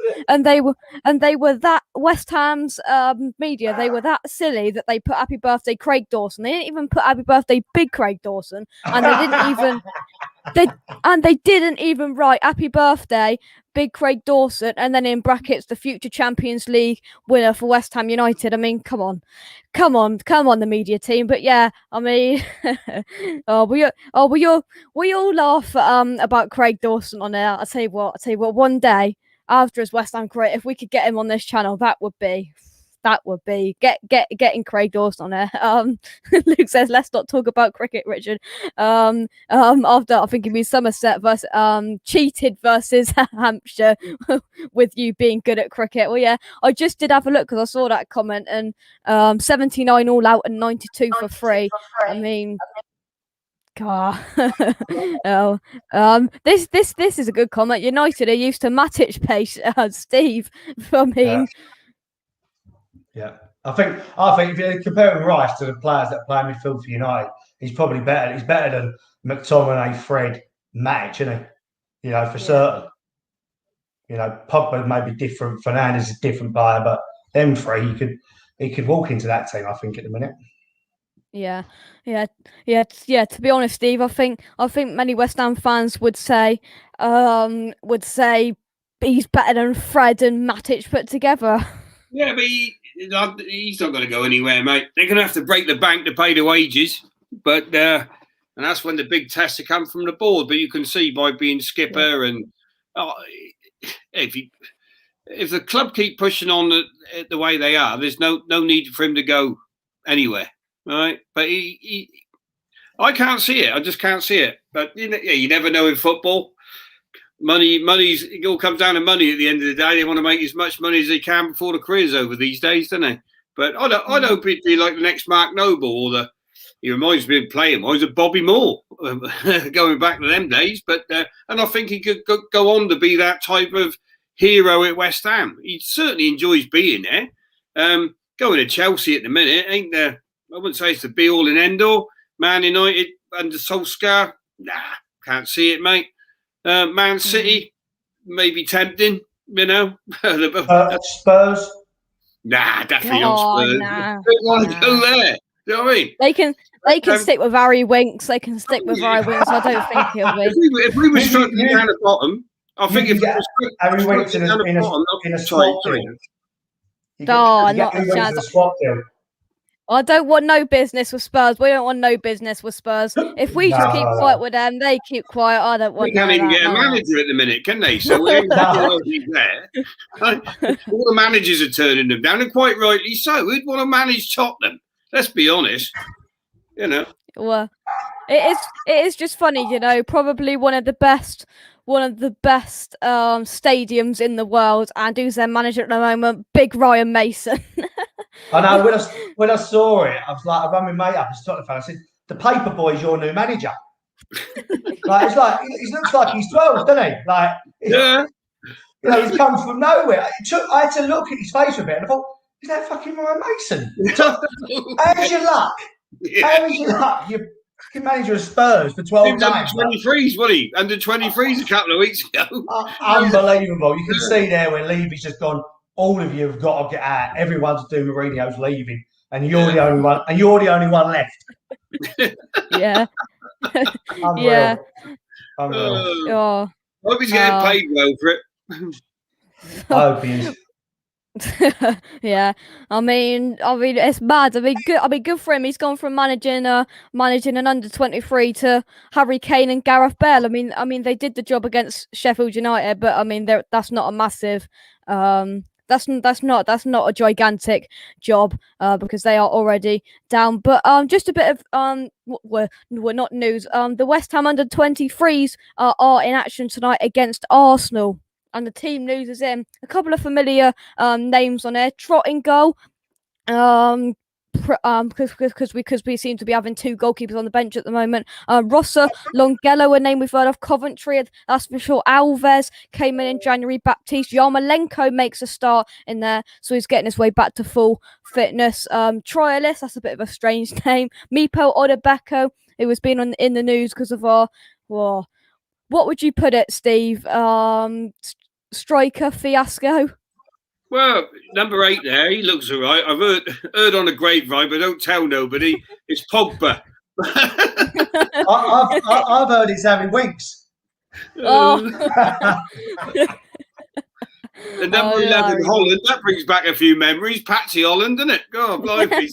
that West Ham's media. They were that silly that they put happy birthday Craig Dawson. They didn't even put happy birthday big Craig Dawson, and they didn't even write happy birthday big Craig Dawson, and then in brackets the future Champions League winner for West Ham United. I mean, come on, the media team. But yeah, I mean, we all laugh about Craig Dawson on there. I tell you what, one day after his West Ham career, if we could get him on this channel, that would be getting Craig Dawson on there. Luke says, let's not talk about cricket, Richard. After I think it means Somerset versus cheated versus Hampshire with you being good at cricket. Well, yeah, I just did have a look because I saw that comment, and 79 all out and 92 for free. I mean, God. This is a good comment. United are used to Matic pace, Steve. I mean. Yeah, I think if you're comparing Rice to the players that play midfield for United, he's probably better. He's better than McTominay, Fred, Matic, isn't he? For certain. Pogba may be different. Fernandes is a different player, but them 3, he could walk into that team, I think, at the minute. Yeah. To be honest, Steve, I think many West Ham fans would say he's better than Fred and Matic put together. Yeah, but he's not going to go anywhere, mate. They're going to have to break the bank to pay the wages, but and that's when the big tests come from the board. But you can see by being skipper and if the club keep pushing on the way they are, there's no need for him to go anywhere, right? But I can't see it. I just can't see it. But you never know in football. It all comes down to money at the end of the day. They want to make as much money as they can before the career's over these days, don't they? But I'd hope it'd be like the next Mark Noble, or he reminds me of playing wise of Bobby Moore, going back to them days. But and I think he could go on to be that type of hero at West Ham. He certainly enjoys being there. Going to Chelsea at the minute ain't I wouldn't say it's the be all and end all. Man United under Solskjaer, nah, can't see it, mate. Man City, maybe tempting, you know. Spurs. Nah, definitely not Spurs. Nah, They want to go there. You know what I mean? They can stick with Harry Winks. They can stick with Harry Winks. I don't think he'll win. If we were struggling down the bottom, I think if Harry Winks in a swap deal. Not a chance. I don't want no business with Spurs. We don't want no business with Spurs. If we just keep quiet with them, they keep quiet. I don't want. We can't even get a manager at the minute, can they? So we're there. All the managers are turning them down, and quite rightly so. Who'd want to manage Tottenham? Let's be honest. You know. Well, it is just funny, you know. Probably one of the best stadiums in the world, and who's their manager at the moment? Big Ryan Mason. I know. When I saw it, I was like, I rang my mate up, a Tottenham fan. I said, "The paper boy's your new manager." Like it's like he looks like he's 12, doesn't he? Like, yeah. You know, he's come from nowhere. I had to look at his face a bit, and I thought, "Is that fucking Ryan Mason?" How's your luck? Yeah. How is your luck? You're fucking manager of Spurs for 12 games. Under 23s, wasn't he? Under 23s a couple of weeks ago. Unbelievable. You can see there where Levy's just gone. All of you have got to get out. Everyone's doing Mourinho's leaving, and you're the only one. And you're the only one left. Yeah. Unreal. Yeah. Unreal. I hope he's getting paid well for it. I hope he is. Yeah, I mean, it's mad. Good for him. He's gone from managing an under 23 to Harry Kane and Gareth Bale. I mean, they did the job against Sheffield United, but I mean, that's not a massive. That's not a gigantic job because they are already down. But just a bit of we're not news. The West Ham under 23s are in action tonight against Arsenal. And the team loses in a couple of familiar names on there. Trott in goal, because we seem to be having two goalkeepers on the bench at the moment. Rossa, Longelo, a name we've heard of. Coventry, that's for sure. Alves came in January. Baptiste Yarmolenko makes a start in there, so he's getting his way back to full fitness. Troilus, that's a bit of a strange name. Mipo Odebeko, who has been in the news because of our what would you put it, Steve? Striker fiasco? Well, number 8 there, he looks all right. I've heard on a grapevine, but don't tell nobody. It's Pogba. I've heard it's Harry Winks. The number 11, Holland, that brings back a few memories. Patsy Holland, doesn't it? God, blimey. I've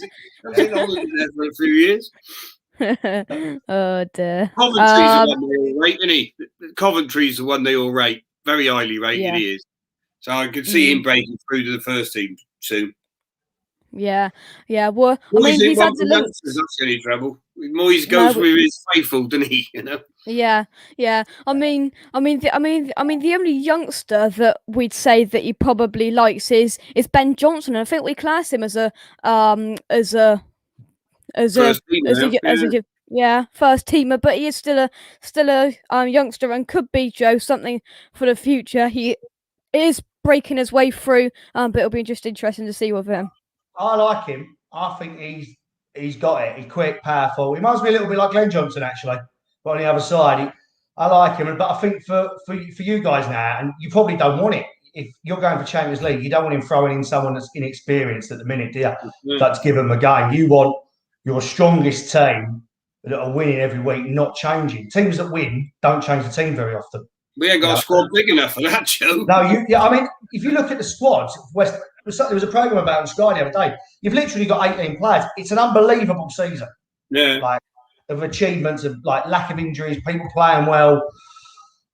seen Holland in there for a few years. Oh dear. Coventry's the one they all rate, isn't he? Coventry's the one they all rate. Very highly rated he is. So I could see him breaking through to the first team soon. Yeah. Well, I mean, he's had to lose. That's any trouble. Moyes goes with his faithful, doesn't he? You know. Yeah. I mean, the only youngster that we'd say that he probably likes is Ben Johnson. And I think we class him as a first teamer, but he is still a youngster and could be, Joe, something for the future. He is breaking his way through, but it'll be just interesting to see with him. I like him. I think he's got it. He's quick, powerful. He reminds me a little bit like Glenn Johnson, actually, but on the other side. I like him, but I think for you guys now, and you probably don't want it. If you're going for Champions League, you don't want him throwing in someone that's inexperienced at the minute, do you? Like to give him a game. You want your strongest team that are winning every week, not changing. Teams that win don't change the team very often. We ain't got a squad big enough for that, Joe. No, I mean, if you look at the squads, there was a program about on Sky the other day. You've literally got 18 players. It's an unbelievable season. Yeah. Like of achievements of like lack of injuries, people playing well,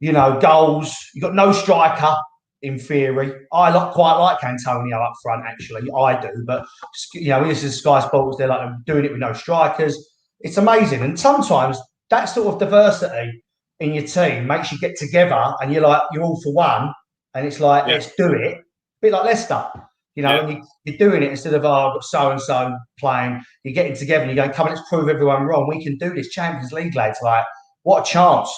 goals. You've got no striker in theory. I quite like Antonio up front, actually. I do, but this is Sky Sports. They're like doing it with no strikers. It's amazing, and sometimes that sort of diversity in your team makes you get together, and you're all for one, and it's like let's do it. A bit like Leicester, and you're doing it instead of I've got so and so playing. You're getting together and you're going, come on, let's prove everyone wrong. We can do this Champions League, lads. Like, what a chance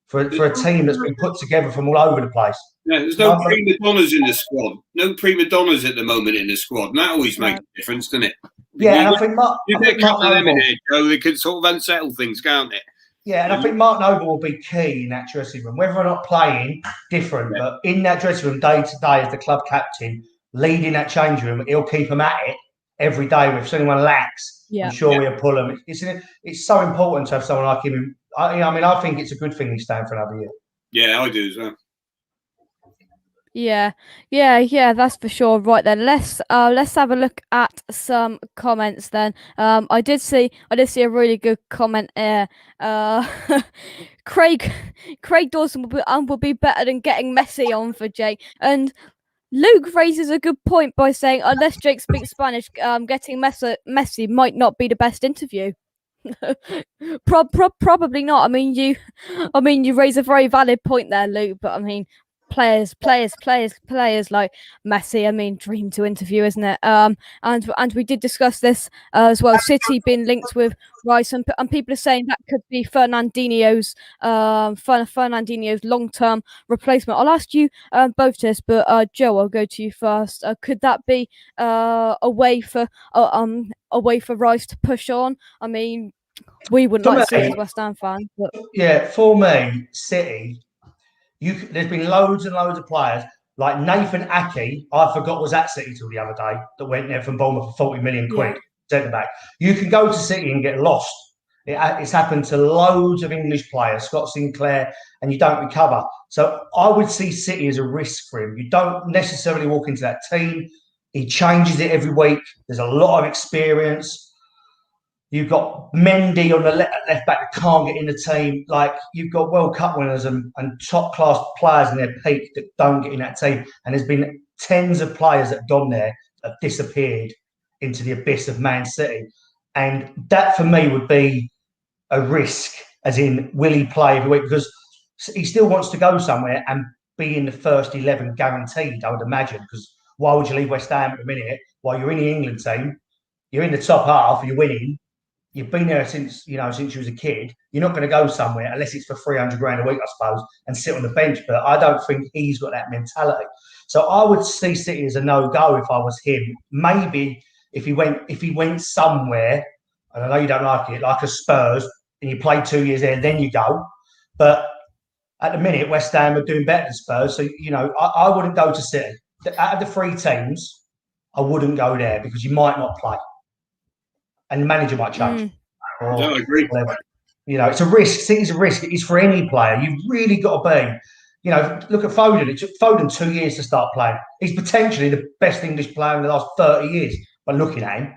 for a team that's been put together from all over the place. Yeah, there's no prima donnas in the squad. No prima donnas at the moment in the squad, and that always makes a difference, doesn't it? Yeah, and I think Mark Noble, Joe, they can sort of unsettle things, can't it? Yeah, and I think Mark Noble will be key in that dressing room, whether or not playing different, but in that dressing room day to day as the club captain, leading that change room, he'll keep them at it every day. If anyone lacks, I'm sure he'll pull them. It's so important to have someone like him. I think it's a good thing he's staying for another year. Yeah, I do as well. Yeah, that's for sure. Right then, let's have a look at some comments then. I did see a really good comment here. Craig Dawson will be better than getting Messi on for Jake. And Luke raises a good point by saying unless Jake speaks Spanish, getting Messi might not be the best interview. Probably not. I mean, you raise a very valid point there, Luke. But I mean, players like Messi, I mean, dream to interview, isn't it? And we did discuss this as well. City being linked with Rice, and people are saying that could be Fernandinho's long-term replacement. I'll ask you both this, but Joe, I'll go to you first. Could that be a way for Rice to push on? I mean, we wouldn't like to see it as West Ham fans, but yeah, for me, City. There's been loads and loads of players like Nathan Ake. I forgot was at City till the other day that went there from Bournemouth for 40 million quid centre back. You can go to City and get lost. It's happened to loads of English players, Scott Sinclair, and you don't recover. So I would see City as a risk for him. You don't necessarily walk into that team. He changes it every week. There's a lot of experience. You've got Mendy on the left back that can't get in the team. Like, you've got World Cup winners and top class players in their peak that don't get in that team. And there's been tens of players that have gone there that have disappeared into the abyss of Man City. And that for me would be a risk, as in, will he play every week? Because he still wants to go somewhere and be in the first 11 guaranteed, I would imagine. Because why would you leave West Ham at the minute while you're in the England team? You're in the top half, you're winning. You've been there since you was a kid. You're not going to go somewhere unless it's for 300 grand a week, I suppose, and sit on the bench. But I don't think he's got that mentality. So I would see City as a no-go if I was him. Maybe if he went somewhere, and I know you don't like it, like a Spurs, and you play 2 years there, then you go. But at the minute, West Ham are doing better than Spurs. So, I wouldn't go to City. Out of the three teams, I wouldn't go there because you might not play. And the manager might change. No, I agree. It's a risk. City's a risk. It is for any player. You've really got to be. Look at Foden. It took Foden 2 years to start playing. He's potentially the best English player in the last 30 years by looking at him.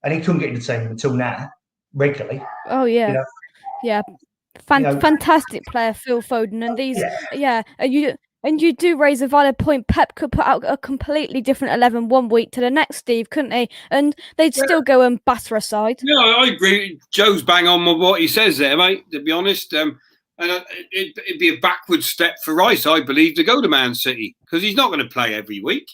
And he couldn't get in the team until now, regularly. Oh, yeah. Yeah. Fantastic player, Phil Foden. And And you do raise a valid point. Pep could put out a completely different 11 1 week to the next, Steve, couldn't he? And they'd still go and batter aside. No, I agree. Joe's bang on with what he says there, mate, to be honest. And it'd be a backward step for Rice, I believe, to go to Man City because he's not going to play every week.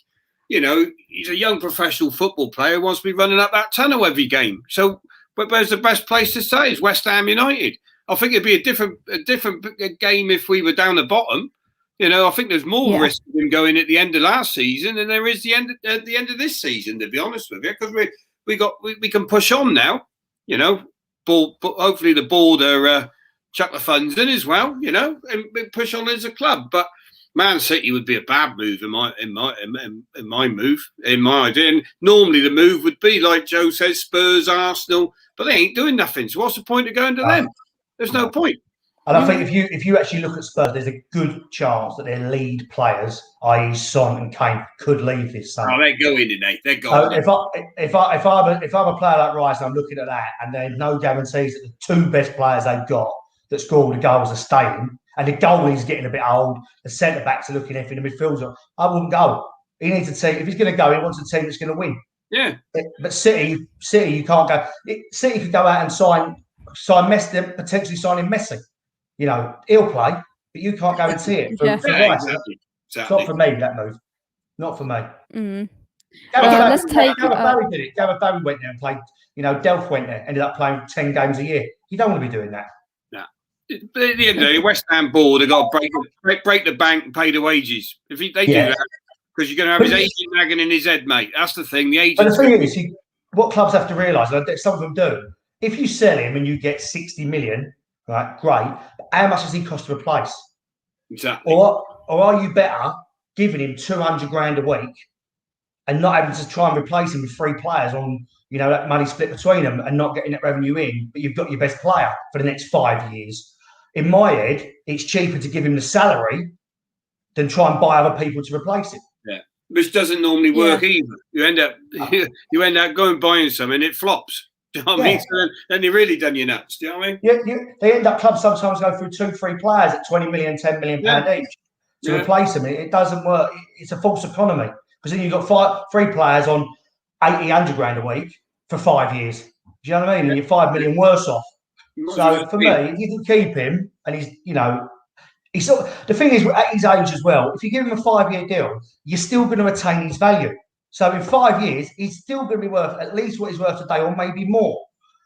He's a young professional football player who wants to be running up that tunnel every game. So, but where's the best place to stay is West Ham United. I think it'd be a different game if we were down the bottom. I think there's more risk of him going at the end of last season than there is at the end of this season, to be honest with you, because we can push on now. Hopefully the board are chuck the funds in as well, and push on as a club. But Man City would be a bad move in my idea. And normally the move would be like Joe says, Spurs, Arsenal, but they ain't doing nothing. So what's the point of going to them? There's no point. And I think if you actually look at Spurs, there's a good chance that their lead players, i.e. Son and Kane, could leave this summer. Oh, they're going, Nate. They're going. So if I'm a player like Rice and I'm looking at that, and there's no guarantees that the two best players they've got that score the goals are staying, and the goalie's getting a bit old, the centre backs are looking iffy, the midfielders, I wouldn't go. He needs a team. If he's going to go, he wants a team that's going to win. Yeah. But City, you can't go. City could go out and sign Messi, potentially signing Messi. He'll play, but you can't guarantee it. Exactly. It's not for me, that move. Not for me. Mm. Gareth Barry did it. Gareth Barry went there and played, Delph went there, ended up playing 10 games a year. You don't want to be doing that. No. But at the end of the day, West Ham board have got to break the bank and pay the wages. If they do that, because you're going to have his agent nagging in his head, mate. That's the thing. The agent. But the thing is, what clubs have to realise, like some of them do, if you sell him and you get 60 million, right, great. But how much does he cost to replace? Exactly. Or are you better giving him 200 grand a week and not having to try and replace him with 3 players on, that money split between them and not getting that revenue in, but you've got your best player for the next 5 years? In my head, it's cheaper to give him the salary than try and buy other people to replace him. Yeah, which doesn't normally work either. You end up going buying something and it flops. Do you know what I mean? So then you really done your nuts. Do you know what I mean? Yeah, they end up, clubs sometimes go through 2-3 players at 20 million, 10 million pound each to replace them. It doesn't work. It's a false economy, because then you've got 3 players on 100 grand a week for 5 years. Do you know what I mean? And you're 5 million worse off. So for me, if you can keep him, and he's sort of, the thing is, at his age as well, if you give him a 5-year deal, you're still going to retain his value. So in 5 years, he's still going to be worth at least what he's worth today, or maybe more.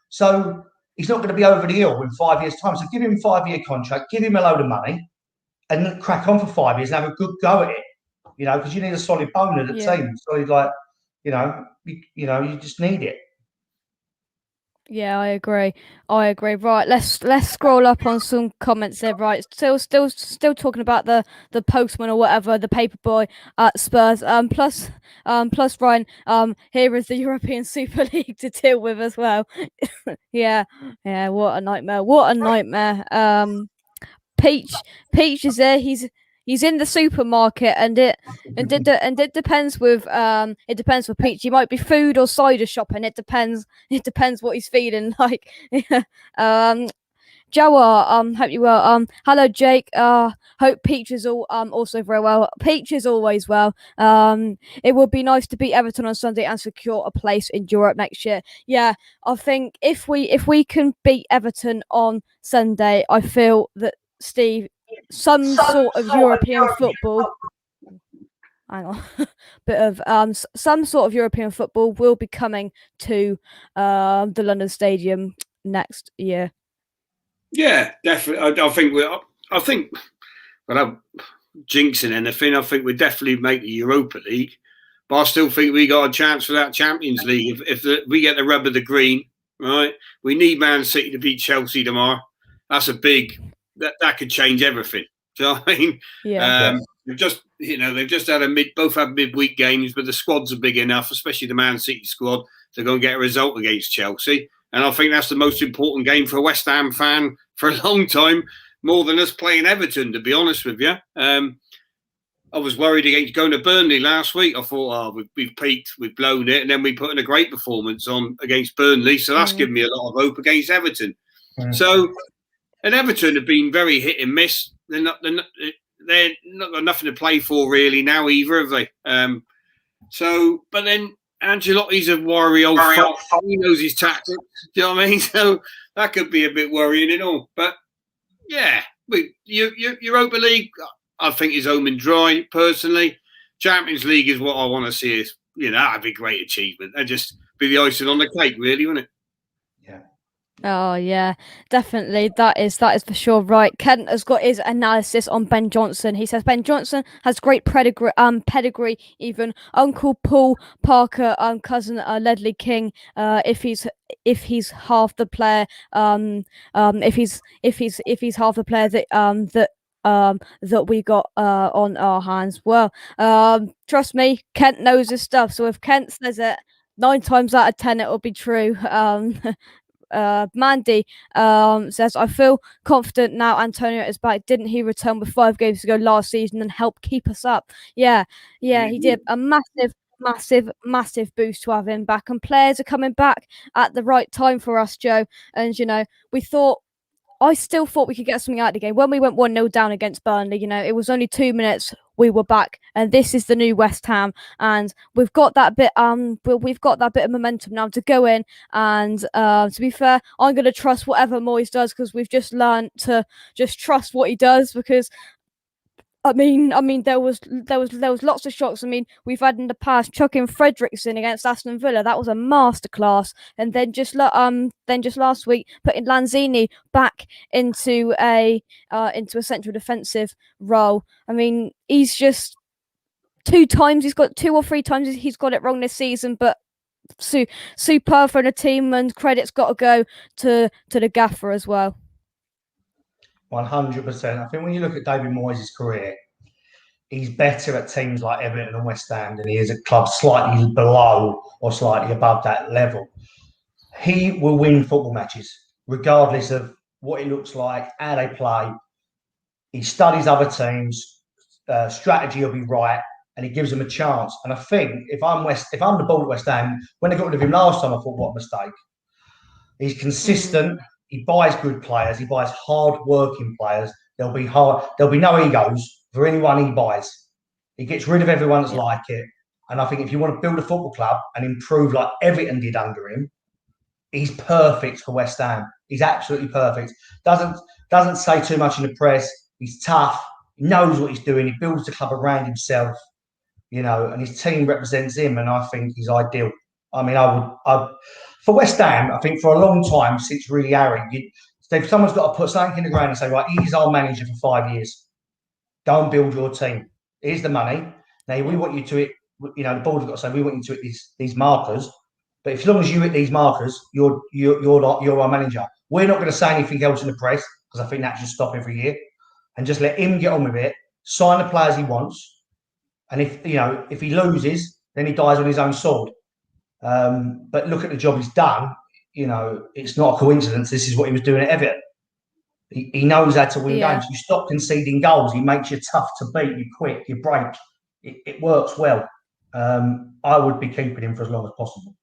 So he's not going to be over the hill in 5 years' time. So give him a 5-year contract, give him a load of money, and crack on for 5 years and have a good go at it. Because you need a solid bone in the team. Solid, you just need it. Yeah, I agree. Right, let's scroll up on some comments there. Right, still talking about the postman or whatever, the paper boy at Spurs. Plus Ryan. Here is the European Super League to deal with as well. yeah. What a nightmare. Peach is there. He's in the supermarket, and it depends with Peach. He might be food or cider shopping. It depends what he's feeling like. Jawar, hope you well. Hello Jake. Hope Peach is also very well. Peach is always well. It would be nice to beat Everton on Sunday and secure a place in Europe next year. Yeah, I think if we can beat Everton on Sunday, I feel that Steve, some sort of European football. Hang on, bit of some sort of European football will be coming to the London Stadium next year. Yeah, definitely. I think without jinxing anything, I think we definitely make the Europa League. But I still think we got a chance for that Champions League if we get the rub of the green. Right, we need Man City to beat Chelsea tomorrow. That's a big. That could change everything. Do you know what I mean? Yeah. They've just had both had midweek games, but the squads are big enough, especially the Man City squad, to go and get a result against Chelsea. And I think that's the most important game for a West Ham fan for a long time, more than us playing Everton, to be honest with you. I was worried against going to Burnley last week. I thought, we've peaked, we've blown it, and then we put in a great performance on against Burnley, so that's given me a lot of hope against Everton. So. And Everton have been very hit and miss. They're not got nothing to play for really now either, have they? But then Ancelotti's a wiry old fox. He knows his tactics. Do you know what I mean? So that could be a bit worrying and all. But yeah, Europa League, I think is home and dry personally. Champions League is what I want to see. That'd be a great achievement. That'd just be the icing on the cake, really, wouldn't it? Oh yeah, definitely. That is for sure right. Kent has got his analysis on Ben Johnson. He says Ben Johnson has great pedigree. Even Uncle Paul Parker, cousin Ledley King. If he's half the player, if he's half the player that we got on our hands. Well, trust me, Kent knows his stuff. So if Kent says it, 9 times out of 10 it will be true. Mandy says, I feel confident now Antonio is back. Didn't he return with 5 games to go last season and help keep us up? Yeah, he did. A massive boost to have him back, and players are coming back at the right time for us, Joe. And I still thought we could get something out of the game. When we went 1-0 down against Burnley, it was only 2 minutes, we were back, and this is the new West Ham, and we've got that bit of momentum now to go in, and to be fair, I'm going to trust whatever Moyes does, because we've just learned to just trust what he does, because I mean, there was lots of shocks. I mean, we've had in the past chucking Fredrickson against Aston Villa. That was a masterclass. And then just last week, putting Lanzini back into a central defensive role. I mean, he's just two or three times he's got it wrong this season, but superb for the team, and credit's got to go to the gaffer as well. 100%. I think when you look at David Moyes' career, he's better at teams like Everton and West Ham than he is at clubs slightly below or slightly above that level. He will win football matches, regardless of what it looks like, how they play. He studies other teams, strategy will be right, and he gives them a chance. And I think if I'm the ball at West Ham, when they got rid of him last time, I thought, what a mistake. He's consistent. He buys good players. He buys hard-working players. There'll be no egos for anyone he buys. He gets rid of everyone that's like it. And I think if you want to build a football club and improve like Everton did under him, he's perfect for West Ham. He's absolutely perfect. Doesn't say too much in the press. He's tough. He knows what he's doing. He builds the club around himself, and his team represents him. And I think he's ideal. I mean, for West Ham, I think for a long time since really Harry, someone's got to put something in the ground and say, right, he's our manager for 5 years. Go and build your team. Here's the money. Now we want you to hit. The board have got to say we want you to hit these markers. But as long as you hit these markers, you're our manager. We're not going to say anything else in the press because I think that should stop every year, and just let him get on with it. Sign the players he wants, and if he loses, then he dies on his own sword. But look at the job he's done. It's not a coincidence. This is what he was doing at Everton. He knows how to win games. You stop conceding goals. He makes you tough to beat. You quick. You break. It works well. I would be keeping him for as long as possible.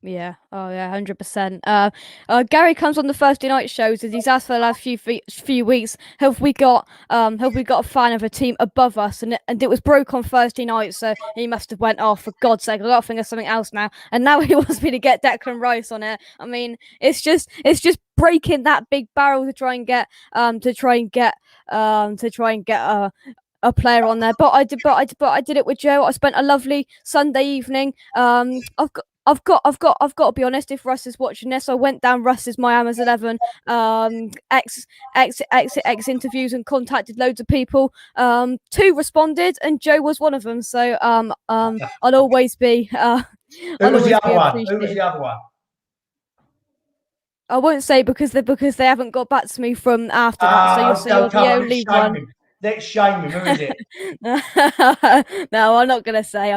Yeah. Oh yeah, 100%. Gary comes on the Thursday night shows as he's asked for the last few weeks. Have we got a fan of a team above us? And it was broke on Thursday night, so he must have went, oh, for God's sake, I got to think of something else now. And now he wants me to get Declan Rice on it. I mean, it's just breaking that big barrel to try and get a player on there. But I did it with Joe. I spent a lovely Sunday evening. I've got to be honest. If Russ is watching this, I went down Russ's Miami's 11 ex interviews and contacted loads of people. 2 responded, and Joe was one of them. So I'll always be. Who was the other one? I won't say because they haven't got back to me from after that. So you're the only one. Let's shame him. Who is it? No, I'm not gonna say.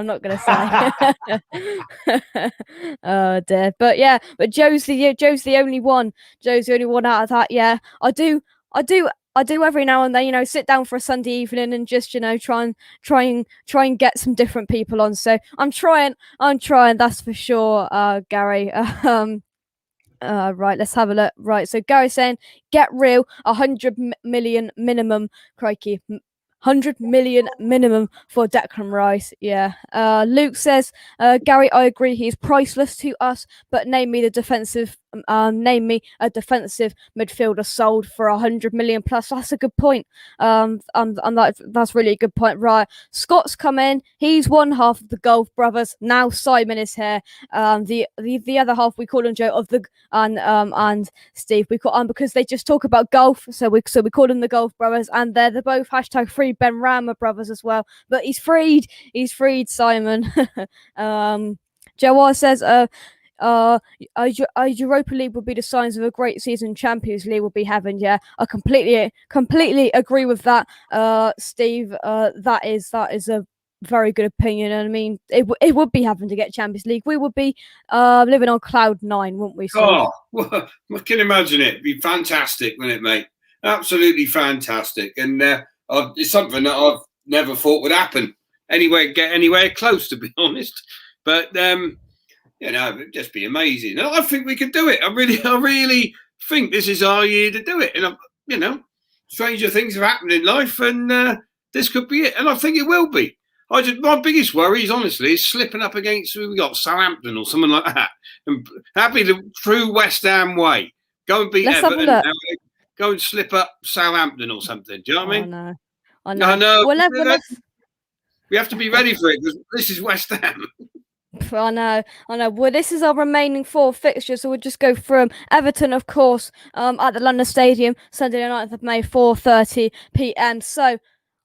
Oh dear. But Joe's the only one. Joe's the only one out of that. Yeah, I do every now and then, sit down for a Sunday evening and just, try and get some different people on. So I'm trying. That's for sure, Gary. Right, let's have a look. Right, so Gary's saying, get real, 100 million minimum. Crikey, 100 million minimum for Declan Rice. Yeah. Luke says, Gary, I agree. He's priceless to us, but name me a defensive midfielder sold for 100 million plus. That's a good point. That's really a good point. Right. Scott's come in. He's one half of the Golf Brothers. Now Simon is here. The other half we call him Joe and Steve. We call because they just talk about golf. So we call them the Golf Brothers, and they're both #free Ben Rama brothers as well. But he's freed, Simon. Jawar says, a Europa League would be the signs of a great season. Champions League will be heaven. Yeah, I completely agree with that, Steve. That is a very good opinion. And I mean, it would be heaven to get Champions League. We would be living on cloud 9, wouldn't we? Oh, well, I can imagine it. It'd be fantastic, wouldn't it, mate? Absolutely fantastic. And it's something that I've never thought would happen. Get anywhere close, to be honest. But it'd just be amazing. And I think we could do it. I really think this is our year to do it. And stranger things have happened in life, and this could be it. And I think it will be. My biggest worry is honestly slipping up against we got Southampton or something like that, and happy the true West Ham way. Go and beat Everton. Go and slip up Southampton or something. Do you know what I mean? No. I know. know. Well, let's We have to be ready for it because this is West Ham. I know. Well, this is our remaining 4 fixtures, so we'll just go through 'em. Everton, of course, at the London Stadium, Sunday the 9th of May, 4:30 p.m. So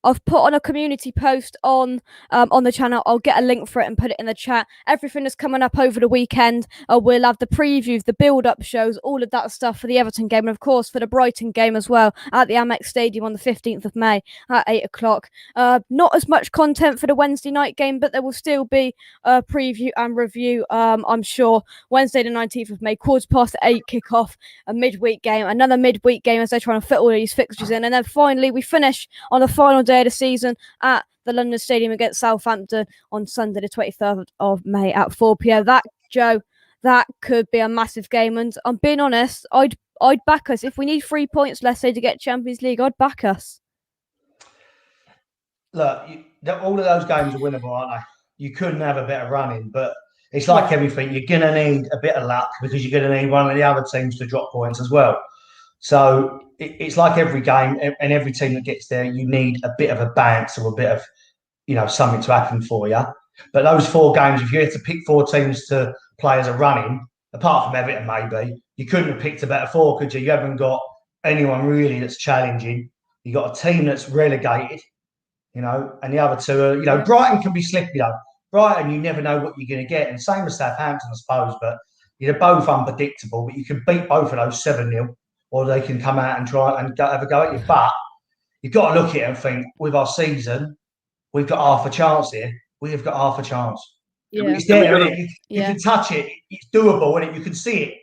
I've put on a community post on the channel. I'll get a link for it and put it in the chat. Everything that's coming up over the weekend. We'll have the previews, the build-up shows, all of that stuff for the Everton game, and of course for the Brighton game as well at the Amex Stadium on the 15th of May at 8 o'clock. Not as much content for the Wednesday night game, but there will still be a preview and review. I'm sure Wednesday the 19th of May, 8:15 kickoff, a midweek game, another midweek game as they're trying to fit all these fixtures in, and then finally we finish on the final day of the season at the London Stadium against Southampton on Sunday the 23rd of May at 4 p.m. That could be a massive game, and I'm being honest, I'd back us if we need 3 points, let's say, to get Champions League. I'd back us. Look, all of those games are winnable, aren't they? You couldn't have a better running, but it's like everything. You're going to need a bit of luck because you're going to need one of the other teams to drop points as well. So it's like every game, and every team that gets there, you need a bit of a bounce or a bit of, something to happen for you. But those 4 games, if you had to pick 4 teams to play as a running, apart from Everton maybe, you couldn't have picked a better 4, could you? You haven't got anyone really that's challenging. You got a team that's relegated, and the other 2 are, Brighton can be slippy, Brighton, you never know what you're going to get. And same as Southampton, I suppose, but they're both unpredictable. But you can beat both of those 7-0. Or they can come out and try and have a go at you. But you've got to look at it and think, with our season, we've got half a chance here. We have got half a chance. Yeah. It's there, you can touch it. It's doable, and you can see it.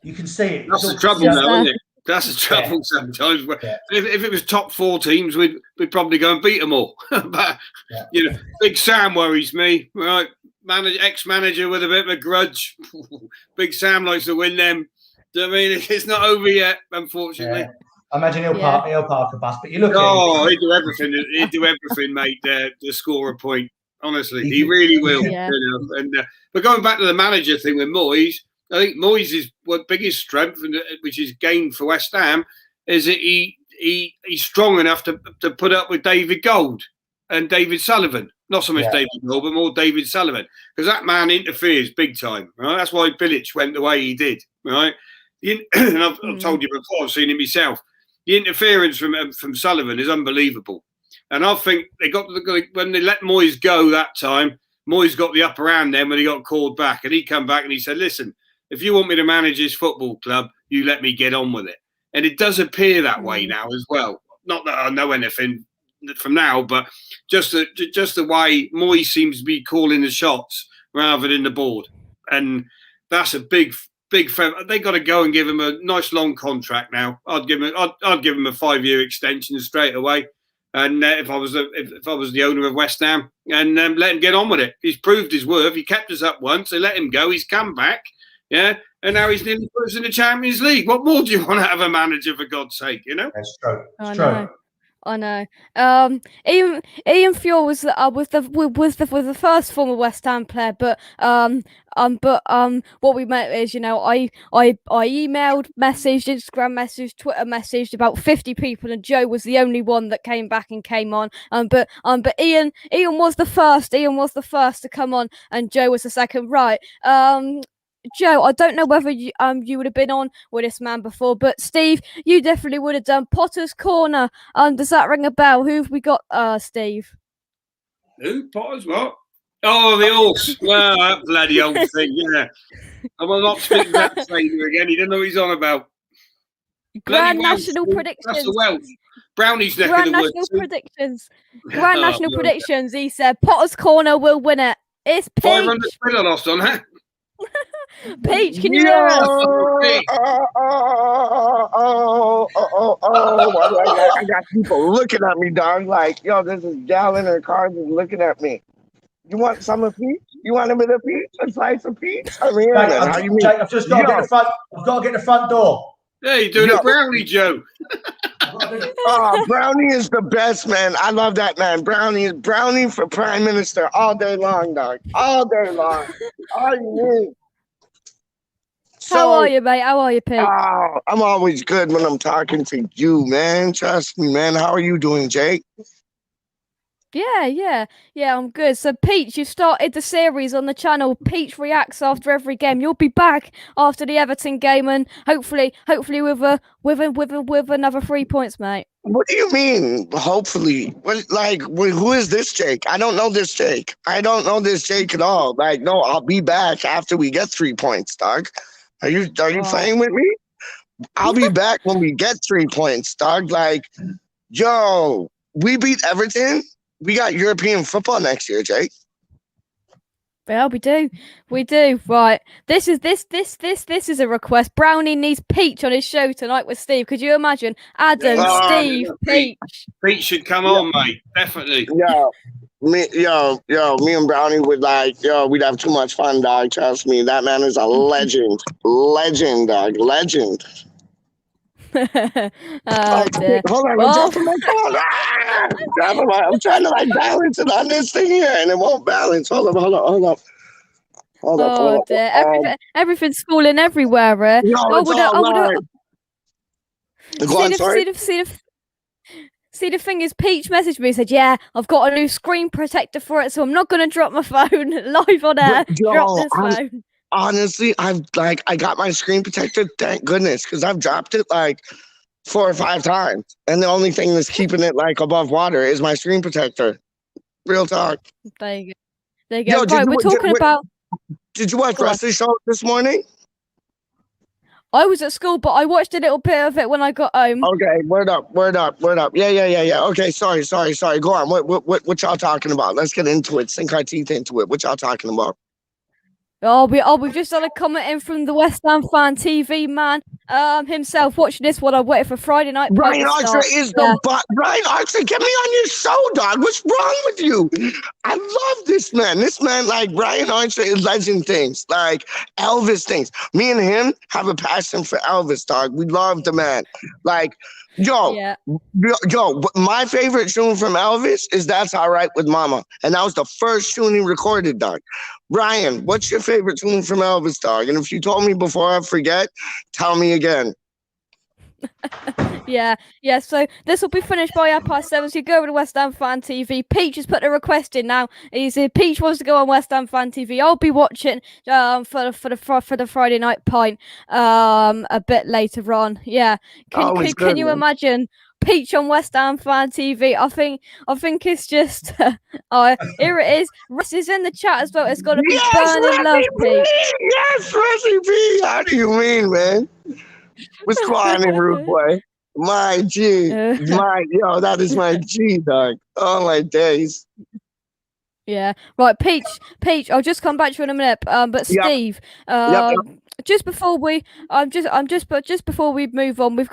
You can see it. That's the trouble now, isn't it? That's the trouble sometimes. Yeah. If it was top 4 teams, we'd probably go and beat them all. But, Big Sam worries me. Right, ex-manager with a bit of a grudge. Big Sam likes to win them. I mean, it's not over yet, unfortunately. Yeah. I imagine he'll park a bus, but you look at him. Oh, he'd do everything. He'd do everything, mate, to score a point. Honestly, he really will. Yeah. But going back to the manager thing with Moyes, I think Moyes' biggest strength, which is gained for West Ham, is that he's strong enough to put up with David Gold and David Sullivan. Not so much David Gold, but more David Sullivan, because that man interferes big time. Right, that's why Bilic went the way he did. Right. And I've told you before, I've seen it myself. The interference from Sullivan is unbelievable. And I think when they let Moyes go that time, Moyes got the upper hand then when he got called back. And he come back and he said, listen, if you want me to manage this football club, you let me get on with it. And it does appear that way now as well. Not that I know anything from now, but just the way Moyes seems to be calling the shots rather than the board. And that's a big they got to go and give him a nice long contract now. I'd give him a 5-year extension straight away. And if I was the owner of West Ham, and let him get on with it. He's proved his worth. He kept us up once. They let him go. He's come back. Yeah. And now he's nearly put us in the Champions League. What more do you want to have a manager, for God's sake? That's true. It's true. I know. Ian Fior was the first former West Ham player, but what we meant is, I emailed, messaged, Instagram messaged, Twitter messaged about 50 people, and Joe was the only one that came back and came on. But Ian was the first. Ian was the first to come on, and Joe was the second. Right. Joe, I don't know whether you would have been on with this man before, but Steve, you definitely would have done Potter's Corner. Does that ring a bell? Who have we got, Steve? Who? Potter's what? Oh, the horse. Well, that bloody old thing, yeah. I'm not speaking to that trainer again. He didn't know what he's on about. Grand National Predictions. That's the Welsh. Brownie's neck Grand of the woods. National Predictions. Grand National Predictions. He said Potter's Corner will win it. It's Peach. 500 quid I lost on that. Peach, can you hear us? I got people looking at me, dog. Like, yo, this is Gallon and Carson looking at me. You want some of peach? You want a bit of peach? A slice of peach? I'm here. How you mean? I've just got to get the front. I've got to get the front door. Yeah, you're doing a brownie, Joe. Brownie is the best, man. I love that, man. Brownie for Prime Minister all day long, dog. All day long. All you need. How are you, mate? How are you, Pete? Oh, I'm always good when I'm talking to you, man. Trust me, man. How are you doing, Jake? Yeah, I'm good. So, Peach, you started the series on the channel. Peach reacts after every game. You'll be back after the Everton game, and hopefully, with another 3 points, mate. What do you mean? Hopefully, who is this Jake? I don't know this Jake. I don't know this Jake at all. Like, no, I'll be back after we get 3 points, dog. Are you playing with me? I'll be back when we get 3 points, dog. Like, yo, we beat Everton. We got European football next year, Jake. Yeah, we do. Right, this is a request. Brownie needs Peach on his show tonight with Steve. Could you imagine? Adam, Steve, Peach. Peach should come on, mate. Definitely. Me and Brownie would we'd have too much fun, dog. Trust me, that man is a legend, dog, legend. Oh, dear. Hold on, I'm dropping my phone. I'm trying to balance it on this thing here, and it won't balance. Hold up. Oh, dear. Everything's falling everywhere. See, the thing is, Peach messaged me and said, "Yeah, I've got a new screen protector for it, so I'm not going to drop my phone live on air. Drop this phone." Honestly, I got my screen protector, thank goodness, because I've dropped it 4 or 5 times, and the only thing that's keeping it above water is my screen protector. Real talk. There you go. Right, we're talking about. Did you watch Wesley Show this morning? I was at school, but I watched a little bit of it when I got home. Okay, word up. Yeah. Okay, sorry. Go on. What y'all talking about? Let's get into it. Sink our teeth into it. What y'all talking about? We've just had a comment in from the West Ham fan TV man himself. Watching this while I waited for Friday night. Brian Archer is Brian Archer, get me on your show, dog. What's wrong with you? I love this man. This man, Brian Archer is legend things, Elvis things. Me and him have a passion for Elvis, dog. We love the man. Yo, my favorite tune from Elvis is That's All Right with Mama. And that was the first tune he recorded, dog. Brian, what's your favorite tune from Elvis, dog? And if you told me before I forget, tell me again. Yeah. So this will be finished by 7:30. So you go over to West Ham Fan TV. Peach has put a request in now. He said Peach wants to go on West Ham Fan TV. I'll be watching for the Friday night pint a bit later on. Yeah. Can you imagine Peach on West Ham Fan TV? I think it's just here it is. Russ is in the chat as well. It's got to be burning love, Peach. Yes, Recipe. How do you mean, man? What's going on, rude boy? My G. That is my G, dog. Oh my days. Yeah. Right, Peach, I'll just come back to you in a minute. But Steve, just before we before we move on, we've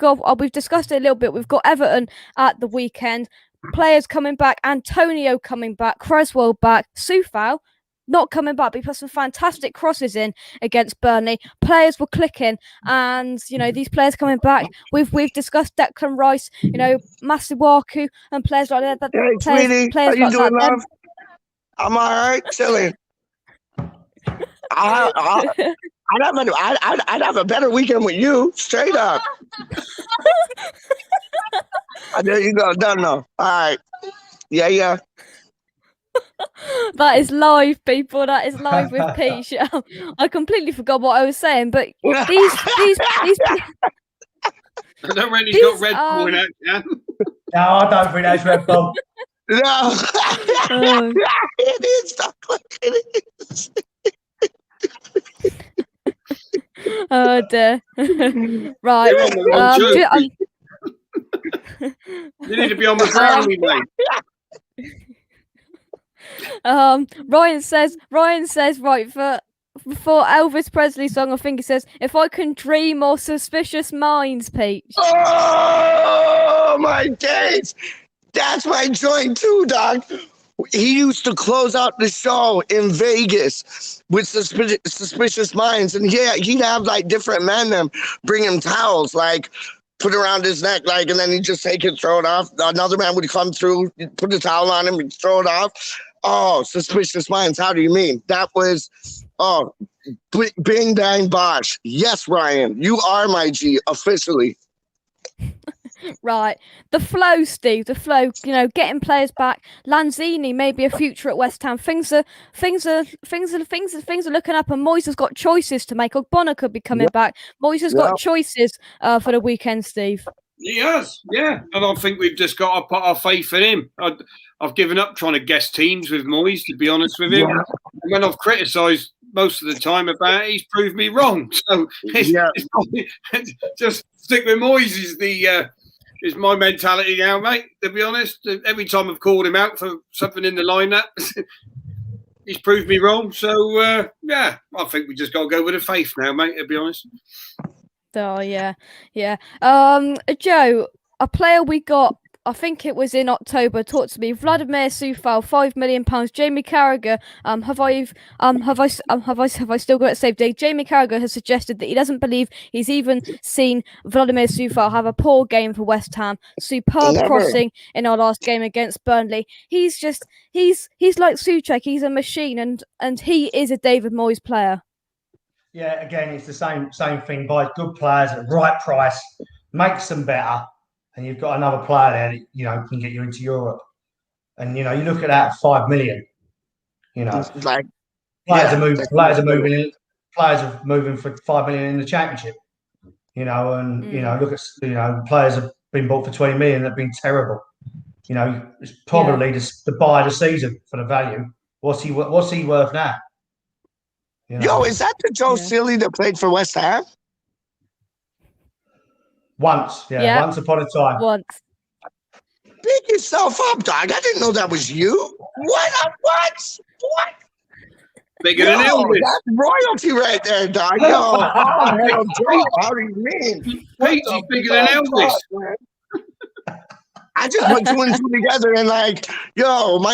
discussed it a little bit. We've got Everton at the weekend. Players coming back, Antonio coming back, Creswell back, Soufal not coming back, but he put some fantastic crosses in against Burnley. Players were clicking, and these players coming back. We've discussed Declan Rice, Masuaku, and players like that. Hey, sweetie, how you doing, love? I'm all right, chilling. I'd have a better weekend with you, straight up. There you go, done though. All right, yeah. That is live, people. That is live with Peach. I completely forgot what I was saying, but these I don't really got Red Bull in it. No, I don't think that's Red Bull. No, it is not like it is. Oh dear. Right. You need to be on the brownie, mate. Ryan says right for Elvis Presley song, I think it says, "If I Can Dream" or "Suspicious Minds," Peach. Oh my days, that's my joint too, dog. He used to close out the show in Vegas with Suspicious Minds, and he'd have different men them bring him towels, put around his neck, and then he'd just take it, throw it off. Another man would come through, put the towel on him, and throw it off. Oh, Suspicious Minds, how do you mean? That was, bing, bang, bosh. Yes, Ryan, you are my G, officially. Right, the flow, Steve. The flow. You know, getting players back. Lanzini may be a future at West Ham. Things are looking up, and Moyes has got choices to make. Ogbonna could be coming back. Moyes has got choices for the weekend, Steve. He has, yeah. And I think we've just got to put our faith in him. I've given up trying to guess teams with Moyes, to be honest with him. And when I've criticised most of the time about it, he's proved me wrong. So it's probably, just stick with Moyes is my mentality now, mate, to be honest. Every time I've called him out for something in the lineup, he's proved me wrong. So, I think we just got to go with the faith now, mate, to be honest. Oh, yeah. Joe, a player we got, I think it was in October, talked to me. Vladimir Coufal, £5 million. Jamie Carragher, have I still got it saved? Jamie Carragher has suggested that he doesn't believe he's even seen Vladimir Coufal have a poor game for West Ham. Superb crossing in our last game against Burnley. He's like Souček. He's a machine, and he is a David Moyes player. Yeah, again, it's the same thing. Buy good players at the right price, makes them better, and you've got another player there that can get you into Europe. And you look at that, 5 million. Like players are moving for 5 million in the Championship. Look at players have been bought for 20 million that've been terrible. It's probably the buy of the season for the value. What's he worth now? Yo, is that the Joe Silly that played for West Ham? Once upon a time. Once. Pick yourself up, dog. I didn't know that was you. What? Bigger than Elvis. That's royalty right there, dog. Yo, hell, Joe, how do you mean? He's bigger than Elvis. I just put 2 and 2 together and my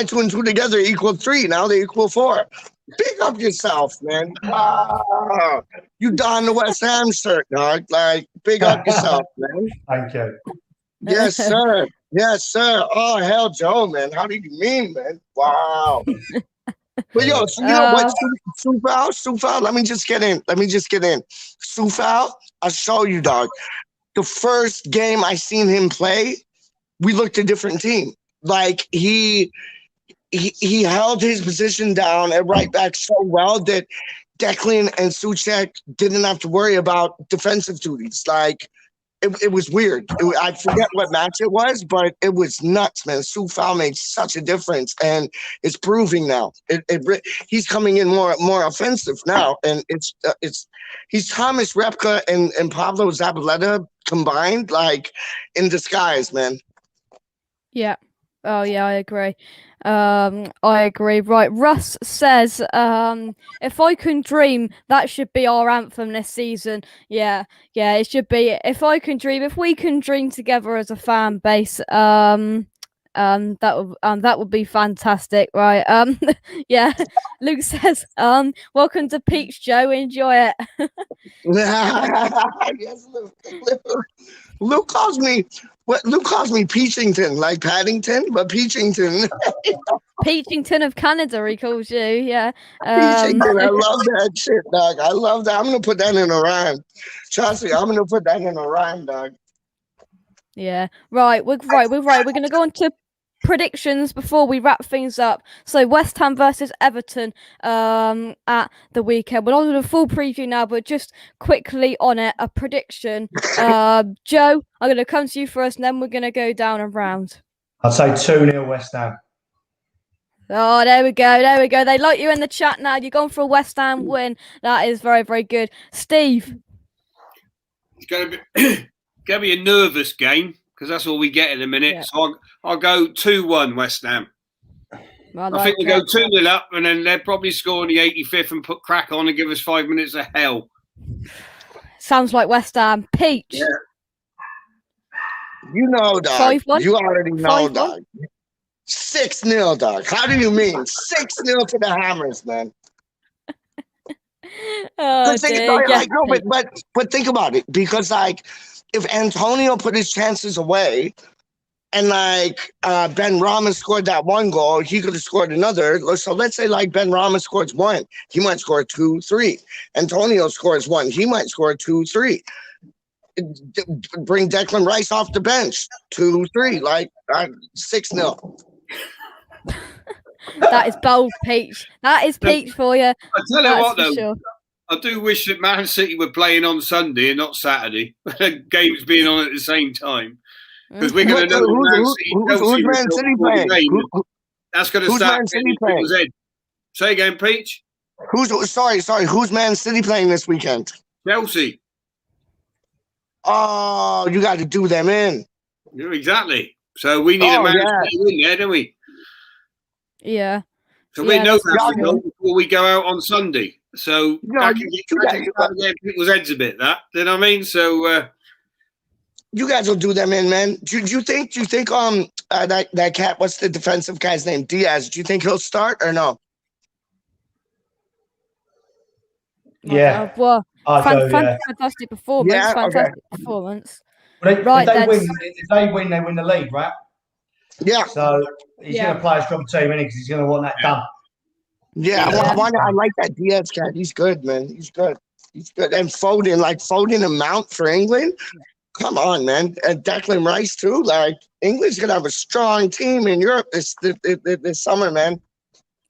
2 and 2 together equal 3. Now they equal 4. Pick up yourself, man. Wow. You don the West Ham shirt, dog. Like, pick up yourself, man. Thank you. Yes, sir. Yes, sir. Oh, hell, Joe, man. How do you mean, man? Wow. But yo, so you know what? Coufal, let me just get in. Coufal, I'll show you, dog. The first game I seen him play, we looked a different team. Like, he held his position down at right back so well that Declan and Souček didn't have to worry about defensive duties. Like, it was weird. I forget what match it was, but it was nuts, man. Coufal made such a difference, and it's proving now. He's coming in more offensive now, and he's Thomas Repka and Pablo Zabaleta combined, like, in disguise, man. Yeah. Oh yeah, I agree. Right, Russ says, if I can dream, that should be our anthem this season. Yeah, it should be. If I can dream, if we can dream together as a fan base, that would be fantastic, right? Yeah. Luke says, welcome to Peach, Joe. Enjoy it. Yes, Luke calls me Peachington, like Paddington, but Peachington. Peachington of Canada, he calls you. Yeah. Peachington, I love that shit, dog. I love that. I'm gonna put that in a rhyme. Trust me, I'm gonna put that in a rhyme, dog. Yeah. Right. We're gonna go on to predictions before we wrap things up. So West Ham versus Everton at the weekend. We're not doing a full preview now, but just quickly on it, a prediction. Joe, I'm going to come to you first, and then we're going to go down a round. I'd say 2-0 West Ham. Oh, there we go. They like you in the chat now. You're going for a West Ham win. That is very, very good. Steve? It's going to be a nervous game, because that's all we get in a minute. Yeah. So I'll go 2-1 West Ham. I think we'll go 2-0 up, and then they'll probably score in the 85th and put crack on and give us 5 minutes of hell. Sounds like West Ham. Peach? Yeah. You know, dog. 5-1? You already know, 5-1? Dog. 6-0, dog. How do you mean? 6-0 to the Hammers, man. Oh, but think about it, because like, if Antonio put his chances away and like Ben Rama scored that 1 goal, he could have scored another. So let's say like Ben Rama scores 1, he might score 2, 3. Antonio scores 1, he might score 2, 3. bring Declan Rice off the bench. 2-3, like 6-0. That is bold, Peach. That is Peach for you. I tell you That's what, for though, sure. I do wish that Man City were playing on Sunday and not Saturday. Games being on at the same time. Because we're going to know Who's Man City playing? That's going to Who's start Man City playing? Say again, Peach. Sorry. Who's Man City playing this weekend? Chelsea. Oh, you got to do them in. Yeah, exactly. So we need a Man City win there, don't we? Yeah. So we know that true. before we go out on Sunday. So that can get people's heads a bit. That, you know what I mean? So you guys will do them in, man. Do you think that cat? What's the defensive guy's name? Diaz. Do you think he'll start or no? Yeah. Well, yeah. fantastic performance. Yeah, Fantastic performance. But Right, if they win, they win the league, right? Yeah. So he's going to play a strong team, because he's going to want that done. Yeah. I like that Diaz cat. He's good, man. He's good. And Foden and Mount for England. Come on, man. And Declan Rice too. Like England's gonna have a strong team in Europe this summer, man.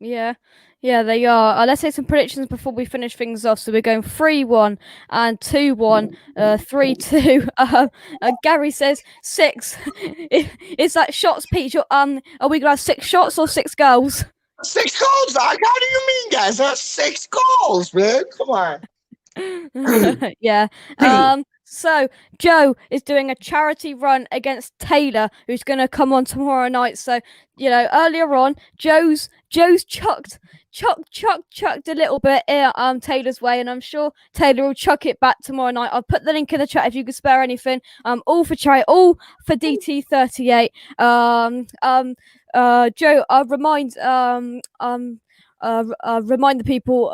Yeah, they are. Let's say some predictions before we finish things off. So we're going 3-1 and 2-1, 3-2. Gary says 6. Is that shots, Pete? Are we gonna have 6 shots or 6 goals? 6 goals, dog. How do you mean, guys? That's 6 goals, man. Come on. Yeah. So Joe is doing a charity run against Taylor, who's going to come on tomorrow night. So earlier on, Joe's chucked a little bit Taylor's way, and I'm sure Taylor will chuck it back tomorrow night. I'll put the link in the chat if you could spare anything. All for charity, all for DT38. Joe, remind the people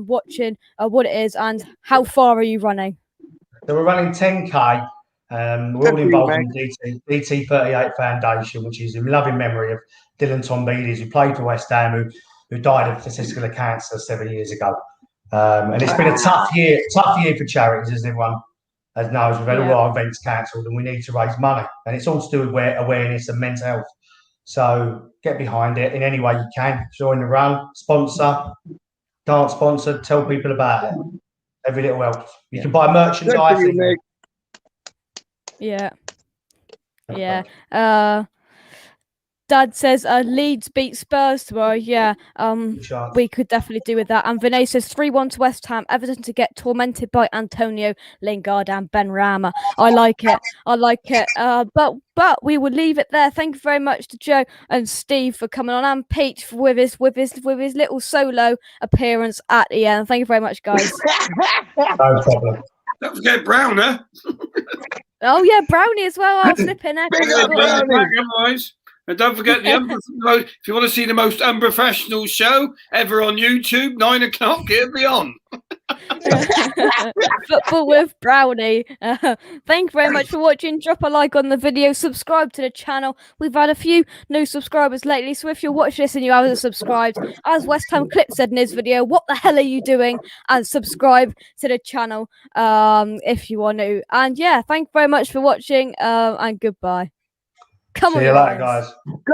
watching what it is and how far are you running. So we're running 10K. We're all involved in the DT38 Foundation, which is in loving memory of Dylan Tombides, who played for West Ham, who died of testicular cancer 7 years ago. And it's been a tough year for charities, as everyone knows. We've had all our events cancelled, and we need to raise money. And it's all to do with awareness and mental health. So get behind it in any way you can. Join the run, sponsor, dance sponsor, tell people about it. Every little helps. You can buy merchandise. Yeah. Dad says Leeds beat Spurs tomorrow. Yeah, we could definitely do with that. And Vinay says 3-1 to West Ham. Everton to get tormented by Antonio, Lingard and Ben Rama. I like it. But we will leave it there. Thank you very much to Joe and Steve for coming on, and Peach with his little solo appearance at the end. Thank you very much, guys. No problem. Don't forget Browner. Oh yeah, Brownie as well. I'll slip in there. And don't forget if you want to see the most unprofessional show ever on YouTube, 9 o'clock, it'll be on. Football with Brownie. Thank you very much for watching. Drop a like on the video. Subscribe to the channel. We've had a few new subscribers lately, so if you're watching this and you haven't subscribed, as West Ham Clip said in his video, what the hell are you doing? And subscribe to the channel if you want to. And yeah, thank you very much for watching, and goodbye. Come on, see you later, guys.